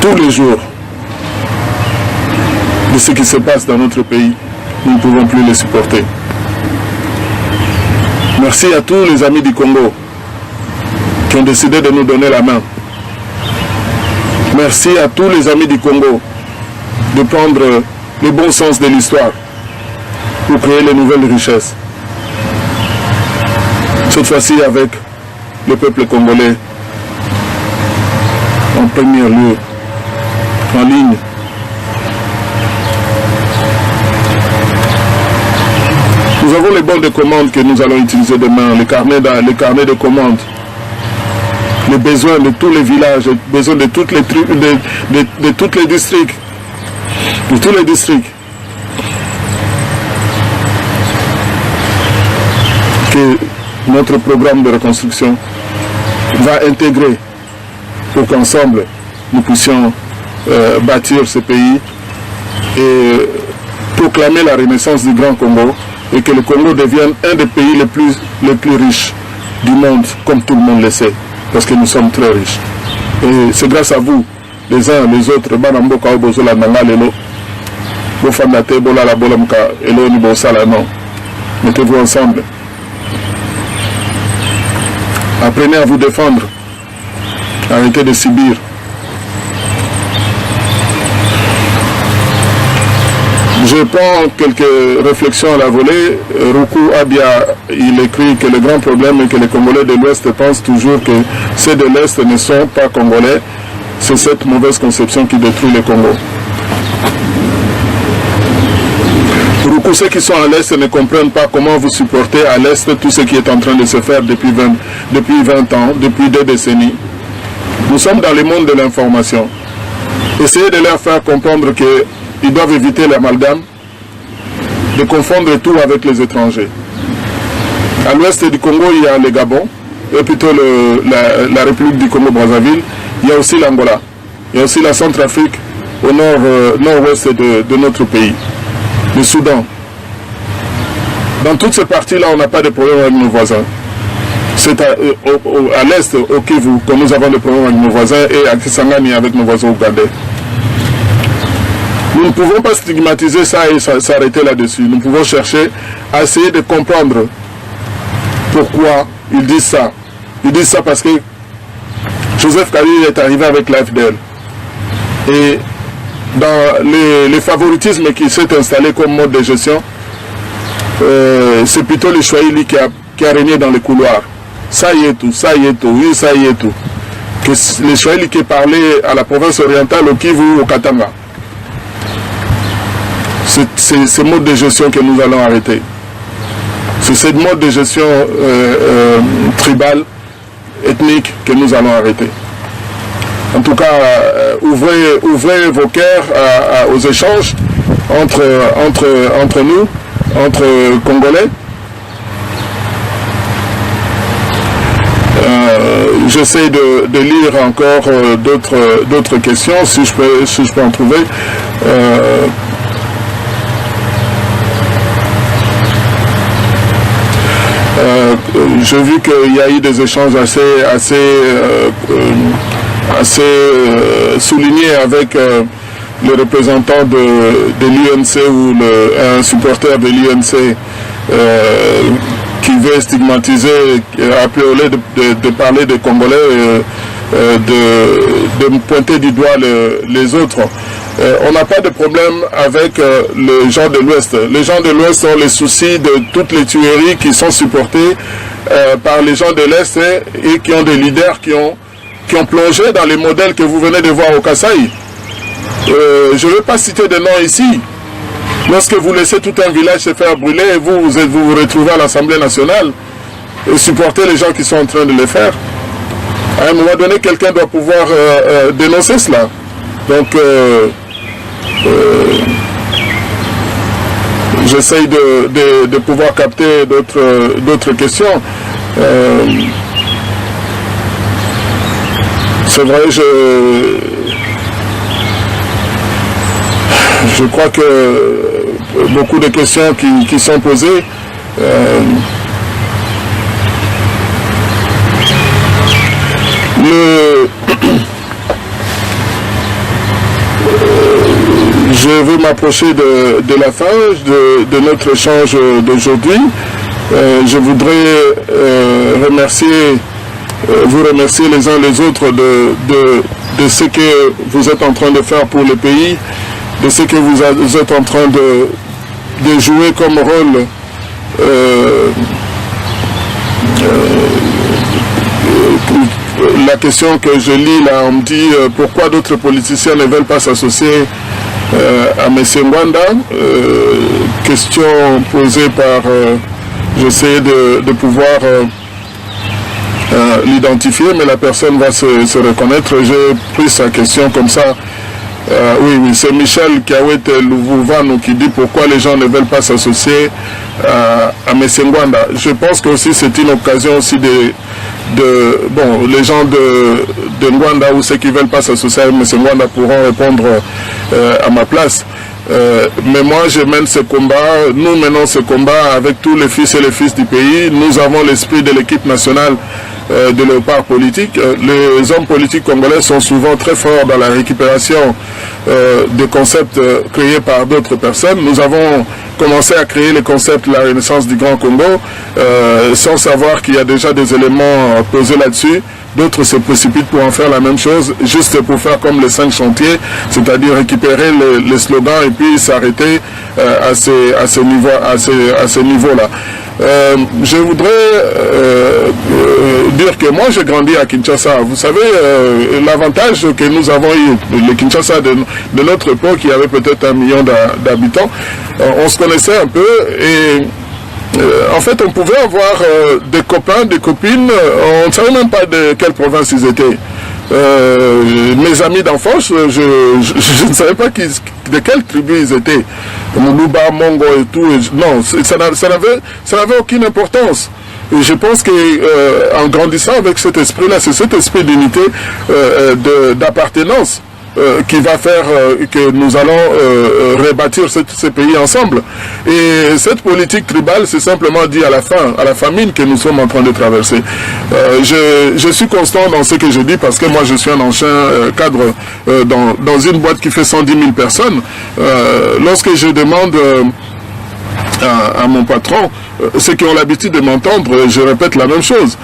tous les jours de ce qui se passe dans notre pays, nous ne pouvons plus le supporter. Merci à tous les amis du Congo qui ont décidé de nous donner la main. Merci à tous les amis du Congo de prendre le bon sens de l'histoire pour créer les nouvelles richesses. Cette fois-ci avec le peuple congolais en premier lieu, en ligne. Nous avons les bons de commande que nous allons utiliser demain, les carnets de commandes, les besoins de tous les villages, les besoins de toutes les de tous les districts, de tous les districts. Que notre programme de reconstruction va intégrer pour qu'ensemble nous puissions bâtir ce pays et proclamer la renaissance du Grand Congo et que le Congo devienne un des pays les plus riches du monde, comme tout le monde le sait, parce que nous sommes très riches. Et c'est grâce à vous, les uns les autres, mettez-vous ensemble. Apprenez à vous défendre. Arrêtez de subir. Je prends quelques réflexions à la volée. Ruku Abia, il écrit que le grand problème est que les Congolais de l'Ouest pensent toujours que ceux de l'Est ne sont pas Congolais. C'est cette mauvaise conception qui détruit le Congo. Ruku, ceux qui sont à l'Est ne comprennent pas comment vous supportez à l'Est tout ce qui est en train de se faire depuis 20 ans, depuis 2 décennies. Nous sommes dans le monde de l'information. Essayez de leur faire comprendre qu'ils doivent éviter l'amalgame, de confondre tout avec les étrangers. À l'ouest du Congo, il y a le Gabon, et plutôt la République du Congo-Brazzaville. Il y a aussi l'Angola. Il y a aussi la Centrafrique au nord-ouest de notre pays. Le Soudan. Dans toutes ces parties-là, on n'a pas de problème avec nos voisins. C'est à l'est, au Kivu, que nous avons des problèmes avec nos voisins et à Kisangani avec nos voisins ougandais. Nous ne pouvons pas stigmatiser ça et s'arrêter là-dessus. Nous pouvons chercher à essayer de comprendre pourquoi ils disent ça. Ils disent ça parce que Joseph Kabila est arrivé avec l'AFDL. Et dans les favoritismes qui s'est installé comme mode de gestion, c'est plutôt le Swahili qui a régné dans les couloirs. Ça y est tout, ça y est tout, oui, ça y est tout. Que les Swahili qui parlaient à la province orientale, au Kivu, au Katanga. C'est ce mode de gestion que nous allons arrêter. C'est ce mode de gestion tribale, ethnique que nous allons arrêter. En tout cas, ouvrez vos cœurs aux échanges entre nous, entre Congolais. J'essaie de lire encore d'autres questions, si je peux en trouver. J'ai vu qu'il y a eu des échanges assez assez souligné avec le représentant de l'UNC ou un supporter de l'UNC qui veut stigmatiser, appeler de parler des Congolais, de pointer du doigt les autres. On n'a pas de problème avec les gens de l'Ouest. Les gens de l'Ouest ont les soucis de toutes les tueries qui sont supportées par les gens de l'Est et qui ont des leaders qui ont plongé dans les modèles que vous venez de voir au Kasaï. Je ne veux pas citer de noms ici. Lorsque vous laissez tout un village se faire brûler et vous vous retrouvez à l'Assemblée nationale et supportez les gens qui sont en train de le faire, à un moment donné, quelqu'un doit pouvoir dénoncer cela. Donc, j'essaye de pouvoir capter d'autres questions. C'est vrai, je crois que beaucoup de questions qui sont posées. Je veux m'approcher de la fin de notre échange d'aujourd'hui. Je voudrais vous remercier les uns les autres de ce que vous êtes en train de faire pour le pays, de ce que vous êtes en train de jouer comme rôle la question que je lis là, on me dit pourquoi d'autres politiciens ne veulent pas s'associer à M. Ngwanda. Question posée par j'essaie de pouvoir l'identifier, mais la personne va se reconnaître. J'ai pris sa question comme ça. Oui, c'est Michel Kiawete Louvouvanou qui dit pourquoi les gens ne veulent pas s'associer à M. Ngwanda. Je pense que aussi c'est une occasion aussi bon, les gens de Ngwanda ou ceux qui ne veulent pas s'associer à M. Ngwanda pourront répondre à ma place. Mais moi je mène ce combat, nous menons ce combat avec tous les fils et les fils du pays. Nous avons l'esprit de l'équipe nationale de léopard politique. Les hommes politiques congolais sont souvent très forts dans la récupération des concepts créés par d'autres personnes. Nous avons commencé à créer le concept de la renaissance du Grand Congo sans savoir qu'il y a déjà des éléments posés là-dessus. D'autres se précipitent pour en faire la même chose, juste pour faire comme les 5 chantiers, c'est-à-dire récupérer les slogans et puis s'arrêter à ce niveau-là. Je voudrais dire que moi j'ai grandi à Kinshasa. Vous savez, l'avantage que nous avons eu, le Kinshasa de notre époque, qui avait peut-être 1 million d'habitants, on se connaissait un peu et en fait on pouvait avoir des copains, des copines, on ne savait même pas de quelle province ils étaient. Mes amis d'enfance, je ne savais pas de quelle tribu ils étaient. Moulouba, Mongo et tout. Non, ça n'avait aucune importance. Et je pense qu'en grandissant avec cet esprit-là, c'est cet esprit d'unité, d'appartenance qui va faire que nous allons rebâtir ce pays ensemble. Et cette politique tribale, c'est simplement dit à la famine que nous sommes en train de traverser. Je suis constant dans ce que je dis parce que moi je suis un ancien cadre dans une boîte qui fait 110 000 personnes. Lorsque je demande à mon patron, ceux qui ont l'habitude de m'entendre, je répète la même chose,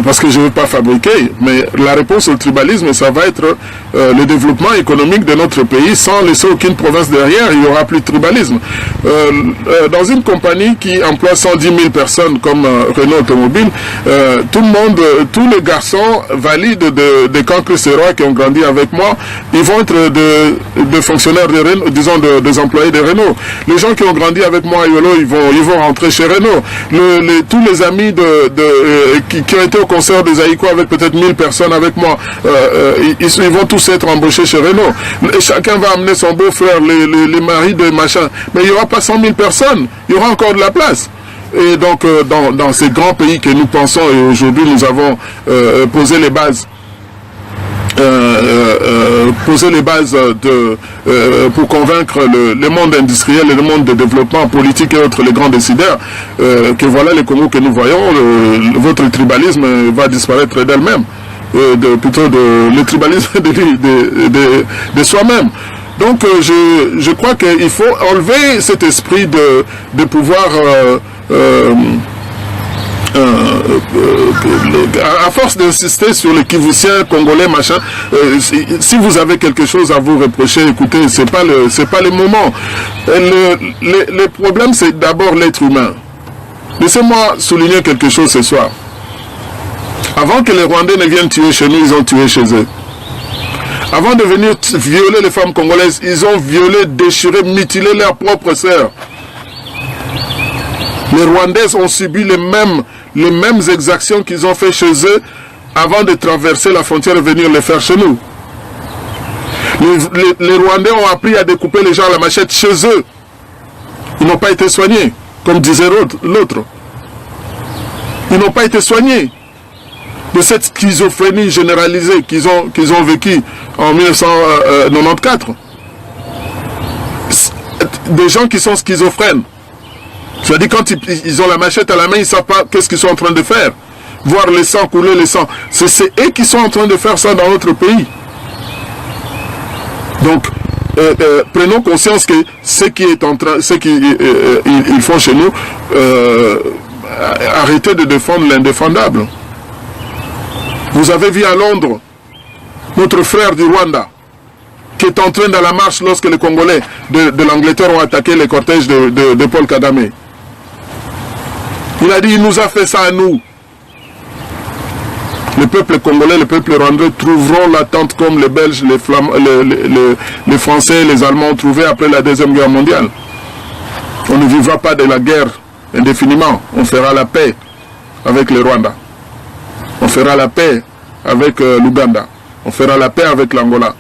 parce que je ne veux pas fabriquer, mais la réponse au tribalisme, ça va être le développement économique de notre pays. Sans laisser aucune province derrière, il n'y aura plus de tribalisme. Dans une compagnie qui emploie 110 000 personnes comme Renault Automobile, tout le monde, tous les garçons valides de camp Christ-Roi qui ont grandi avec moi, ils vont être de fonctionnaires de Renault, disons des employés de Renault. Les gens qui ont grandi avec moi à Yolo, ils vont rentrer chez Renault. Tous les amis qui ont été au concert des Aïko avec peut-être 1000 personnes avec moi, ils vont tous être embauchés chez Renault. Et chacun va amener son beau-frère, les maris de machin. Mais il n'y aura pas 100 000 personnes, il y aura encore de la place. Et donc, dans ces grands pays que nous pensons, et aujourd'hui nous avons posé les bases, pour convaincre le monde industriel et le monde de développement politique et autres, les grands décideurs, que voilà les Congo que nous voyons, votre tribalisme va disparaître d'elle-même. plutôt le tribalisme de soi-même. Donc je crois qu'il faut enlever cet esprit de pouvoir à force d'insister sur les Kivusiens, Congolais, machin, si vous avez quelque chose à vous reprocher, écoutez, c'est pas le moment. Le problème, c'est d'abord l'être humain. Laissez-moi souligner quelque chose ce soir. Avant que les Rwandais ne viennent tuer chez nous, ils ont tué chez eux. Avant de venir violer les femmes congolaises, ils ont violé, déchiré, mutilé leurs propres sœurs. Les Rwandaises ont subi les mêmes exactions qu'ils ont fait chez eux avant de traverser la frontière et venir les faire chez nous. Les Rwandais ont appris à découper les gens à la machette chez eux. Ils n'ont pas été soignés, comme disait l'autre. Ils n'ont pas été soignés de cette schizophrénie généralisée qu'ils ont vécue en 1994. Des gens qui sont schizophrènes. C'est-à-dire quand ils ont la machette à la main, ils ne savent pas qu'est-ce qu'ils sont en train de faire. Voir le sang, couler le sang. C'est eux qui sont en train de faire ça dans notre pays. Donc, prenons conscience que ce qu'ils font chez nous, arrêtez de défendre l'indéfendable. Vous avez vu à Londres, notre frère du Rwanda, qui est entré dans la marche lorsque les Congolais de l'Angleterre ont attaqué les cortèges de Paul Kagame. Il a dit, il nous a fait ça à nous. Le peuple congolais, le peuple rwandais trouveront l'attente comme les Belges, les Français, les Allemands ont trouvé après la Deuxième Guerre mondiale. On ne vivra pas de la guerre indéfiniment. On fera la paix avec le Rwanda. On fera la paix avec l'Ouganda. On fera la paix avec l'Angola.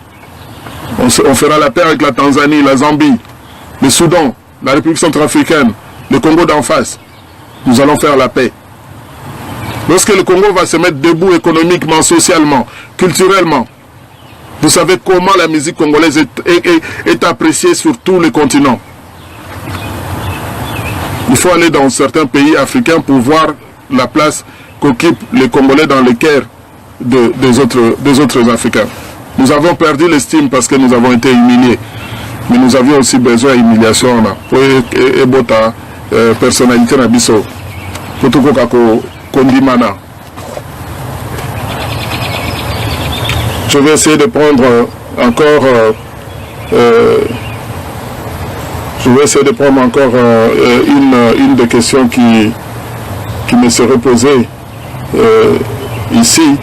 On fera la paix avec la Tanzanie, la Zambie, le Soudan, la République centrafricaine, le Congo d'en face. Nous allons faire la paix. Lorsque le Congo va se mettre debout économiquement, socialement, culturellement, vous savez comment la musique congolaise est appréciée sur tous les continents. Il faut aller dans certains pays africains pour voir la place qu'occupent les Congolais dans les cœurs des autres Africains. Nous avons perdu l'estime parce que nous avons été humiliés. Mais nous avions aussi besoin d'humiliation. Et bota personnalité na biso. Kondimana. Je vais essayer de prendre encore une des questions qui me serait posée ici.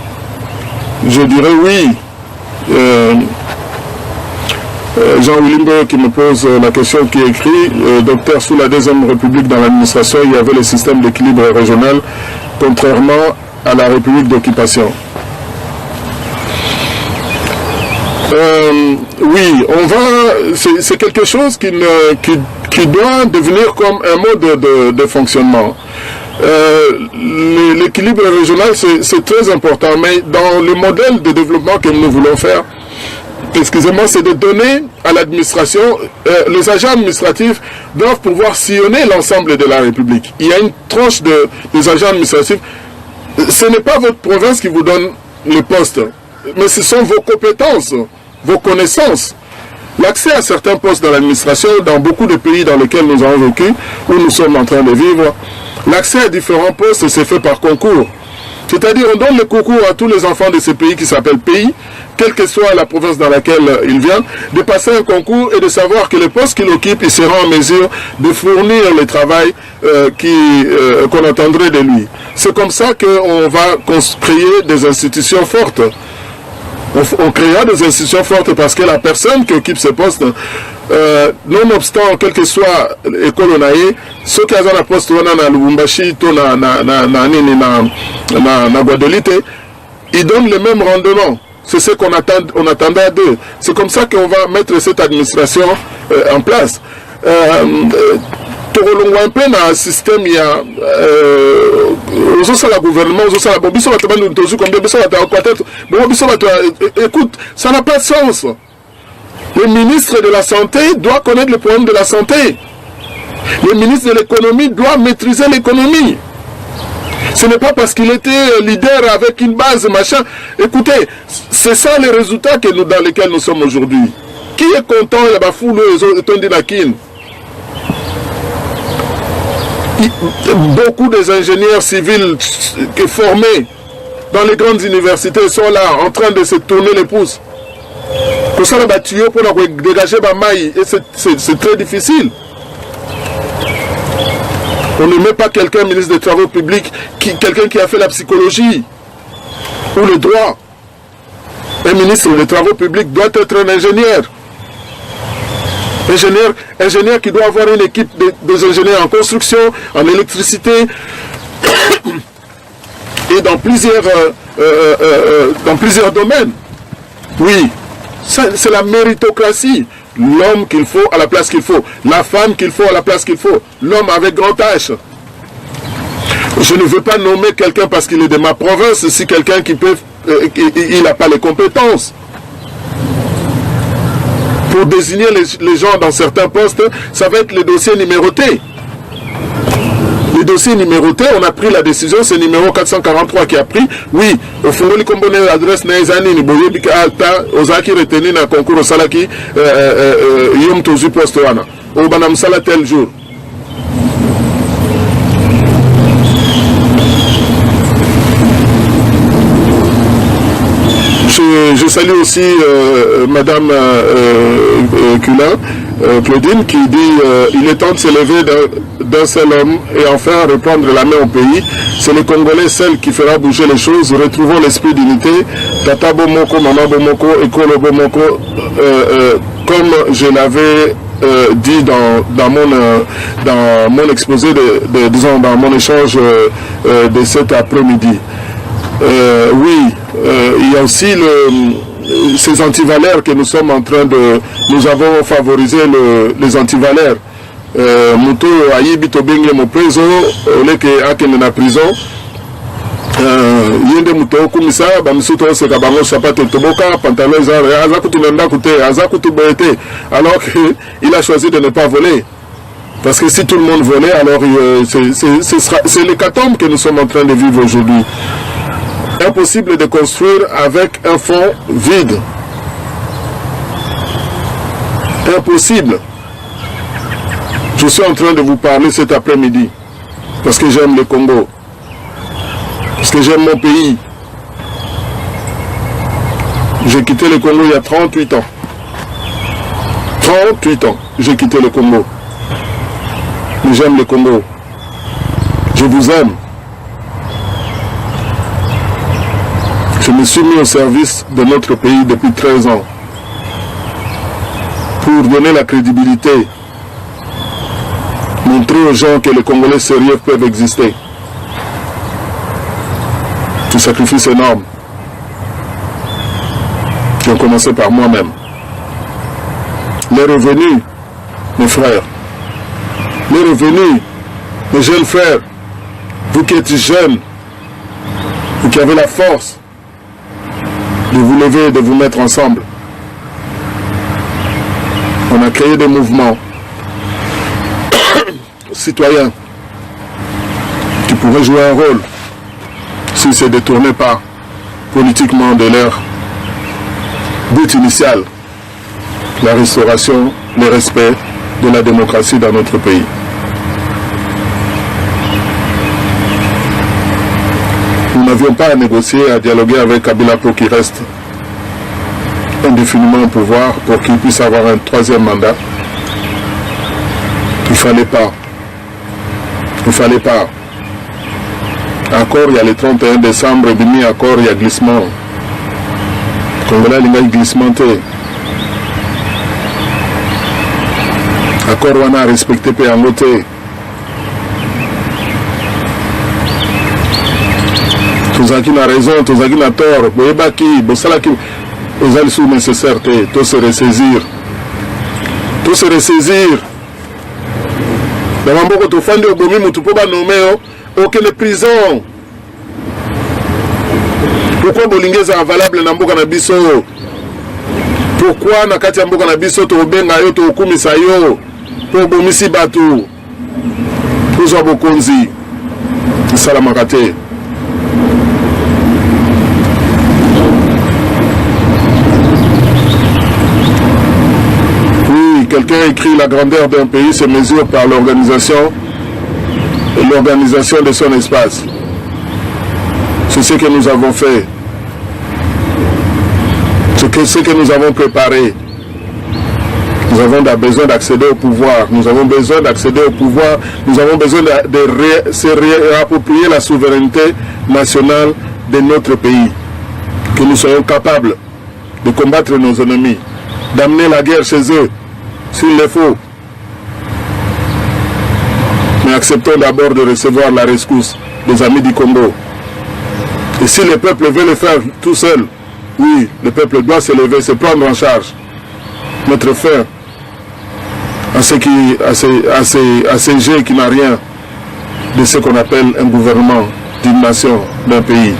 Je dirais oui. Jean Wilimbo qui me pose la question qui écrit docteur, sous la Deuxième République dans l'administration, il y avait le système d'équilibre régional, contrairement à la République d'occupation. Oui, c'est quelque chose qui doit devenir comme un mode de fonctionnement. L'équilibre régional, c'est très important, mais dans le modèle de développement que nous voulons faire, excusez-moi, c'est de donner à l'administration, les agents administratifs doivent pouvoir sillonner l'ensemble de la République. Il y a une tranche des agents administratifs. Ce n'est pas votre province qui vous donne le poste, mais ce sont vos compétences, vos connaissances. L'accès à certains postes dans l'administration, dans beaucoup de pays dans lesquels nous avons vécu, où nous sommes en train de vivre, l'accès à différents postes se fait par concours. C'est-à-dire, on donne le concours à tous les enfants de ces pays qui s'appellent pays, quelle que soit la province dans laquelle ils viennent, de passer un concours et de savoir que le poste qu'ils occupent, il sera en mesure de fournir le travail qu'on attendrait de lui. C'est comme ça qu'on va créer des institutions fortes. On créera des institutions fortes parce que la personne qui occupe ce poste, nonobstant, quelle que soit l'école on a eu, ceux qui ont la poste na Lubumbashi, na Guadeloupe, ils donnent le même rendement. C'est ce qu'on attendait d'eux. C'est comme ça qu'on va mettre cette administration en place. Torolongwa un peu dans un système, il y a le gouvernement, écoute, ça n'a pas de sens. Le ministre de la Santé doit connaître le problème de la santé. Le ministre de l'économie doit maîtriser l'économie. Ce n'est pas parce qu'il était leader avec une base, machin. Écoutez, c'est ça les résultats dans lesquels nous sommes aujourd'hui. Qui est content, il y a la foule, beaucoup des ingénieurs civils formés dans les grandes universités sont là, en train de se tourner les pouces. Pour ça, les tuyaux pour dégager ma maille, et c'est très difficile. On ne met pas quelqu'un ministre des Travaux publics, quelqu'un qui a fait la psychologie ou le droit. Un ministre des Travaux publics doit être un ingénieur. Ingénieur qui doit avoir une équipe des ingénieurs en construction, en électricité et dans plusieurs domaines. Oui, c'est la méritocratie. L'homme qu'il faut à la place qu'il faut. La femme qu'il faut à la place qu'il faut. L'homme avec grand H. Je ne veux pas nommer quelqu'un parce qu'il est de ma province, si quelqu'un qui peut, il n'a pas les compétences. Pour désigner les gens dans certains postes, ça va être les dossiers numérotés. Les dossiers numérotés, on a pris la décision, c'est numéro 443 qui a pris. Oui, au fond, les composants l'adresse Naizani, ni Boyebika Alta, Ozaki retenu dans le concours au Salaki, Yom Tozu Postoana. Au Banam Sala tel jour. Je salue aussi Madame Claudine qui dit il est temps de se lever d'un seul homme et enfin reprendre la main au pays. C'est les Congolais seuls qui fera bouger les choses. Retrouvons l'esprit d'unité. Tata Bomoko, Mama Bomoko, Ekolo Bomoko, comme je l'avais dit dans mon exposé, disons dans mon échange de cet après-midi. Oui, il y a aussi ces antivaleurs que nous sommes en train de... Nous avons favorisé les antivaleurs. Muto ayibi tobenge mo preso oleke akene na prison. Yende muto kumisa ba misuto se ka bango sapate toboka pantalon zare azakutu nenda kute azakutu boete alors qu'il a choisi de ne pas voler. Parce que si tout le monde volait, alors c'est l'hécatombe que nous sommes en train de vivre aujourd'hui. Impossible de construire avec un fond vide. Impossible. Je suis en train de vous parler cet après-midi parce que j'aime le Congo, parce que j'aime mon pays. J'ai quitté le Congo il y a 38 ans. 38 ans, j'ai quitté le Congo. Mais j'aime le Congo. Je vous aime. Je me suis mis au service de notre pays depuis 13 ans pour donner la crédibilité, montrer aux gens que les Congolais sérieux peuvent exister. Ce sacrifice énorme. J'ai commencé par moi-même. Les revenus, mes frères, les revenus, mes jeunes frères, vous qui êtes jeunes, vous qui avez la force de vous lever et de vous mettre ensemble. On a créé des mouvements citoyens qui pourraient jouer un rôle s'ils ne se détournaient pas politiquement de leur but initial, la restauration, le respect de la démocratie dans notre pays. Nous n'avions pas à négocier, à dialoguer avec Kabila pour qu'il reste indéfiniment au pouvoir, pour qu'il puisse avoir un troisième mandat. Il ne fallait pas. Il ne fallait pas. Encore, il y a le 31 décembre, demi-accord, il y a glissement. Congolais, il y a glissement. Accord, on a respecté Péangoté. Tozaki n'a raison, Tozaki n'a tort. Boyebaki, Bosalaki, aux alliés nécessaires, tout se ressaisir. Tout se ressaisir. Dans mon beaucoup de fans de Obomi, Moutou Poba nommé, aucune prison. Pourquoi Bolingé est valable dans Mboka Nabiso? Pourquoi Nakati Mboka Nabiso, Tobenga yo, Tokumisa yo, pour Bomisi Batou, pour Zobokonzi, Salamakate. quelqu'un écrit la grandeur d'un pays se mesure par l'organisation de son espace. C'est ce que nous avons fait. Ce que nous avons préparé. Nous avons besoin d'accéder au pouvoir. Nous avons besoin d'accéder au pouvoir. Nous avons besoin de se réapproprier la souveraineté nationale de notre pays. Que nous soyons capables de combattre nos ennemis, d'amener la guerre chez eux, s'il le faut. Mais acceptons d'abord de recevoir la rescousse des amis du Congo. Et si le peuple veut le faire tout seul, oui, le peuple doit se lever, se prendre en charge, mettre fin à ces jeux qui n'a rien de ce qu'on appelle un gouvernement d'une nation, d'un pays.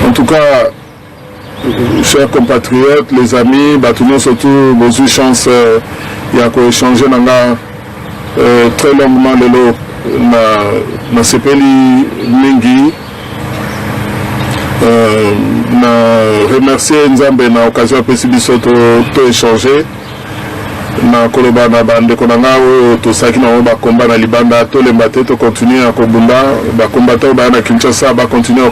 En tout cas, chers compatriotes, les amis, tout le monde surtout, beaucoup de chance, il y a échanger très longuement le lot na sepeli mingi. Na remercier Nzambe na occasion de pécibiso to échanger na koloba na bande konanga o to saki na ba combat na libanda to lemba te to continuer à kobunda ba combattant ba na Kinshasa ba continuer à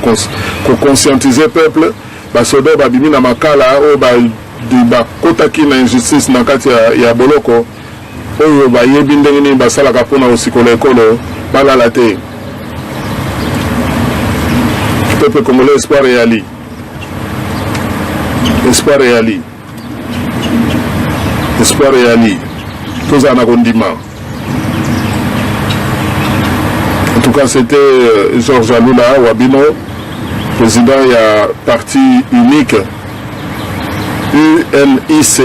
conscientiser peuple ba sodo ba bimi na makala o ba kotaki na injustice na kati ya boloko oyo ba yebi ndenge ni ba sala ka pona osikolo ekolo balala te. Peuple congolais, espoir et ali. Espoir et ali. Espoir et ali. Tous en arrondissement. En tout cas, c'était Georges Alula Wabino, président il y a parti unique UNIC,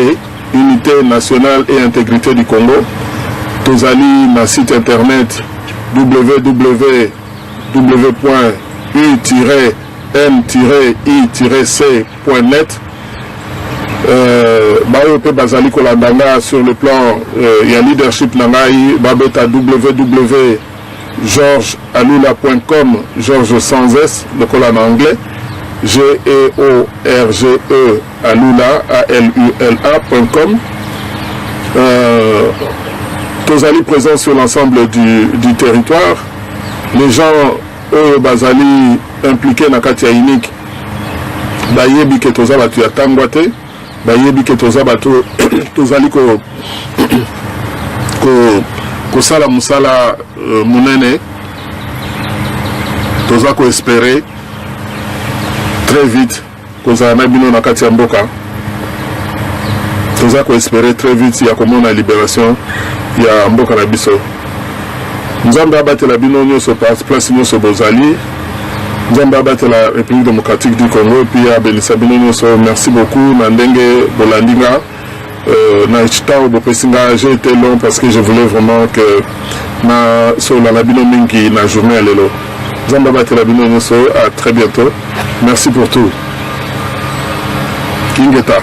Unité Nationale et Intégrité du Congo. Tozali na site internet www.u-n-i-c.net. Bayo pe bazali kolandanga sur le plan ya leadership nangai babeta www.georgealula.com, Georges sans S, le colon en anglais, George Alula ALULA.com. Tozali présent sur l'ensemble du territoire. Les gens bazali impliqués na kati ya unique bayebi ke toza batu ya tangwa te, bayebi ke toza batu tozali kosala musala munene, toza ko espérer très vite kozala na bino na kati ya mboka, toza ko espérer très vite ya komona libération ya mboka na biso. Nzambe abatela bino nyonso place nyonso bozali. Nzambe abatela République démocratique du Congo, puis abelisa bino nyonso. Merci beaucoup na ndenge bolandinga na chitao bopesinga. J'ai été long parce que je voulais vraiment que na sola na bino mingi na journée lelo. Nzambe abatela bino nyonso. À très bientôt. Merci pour tout. Kingeta.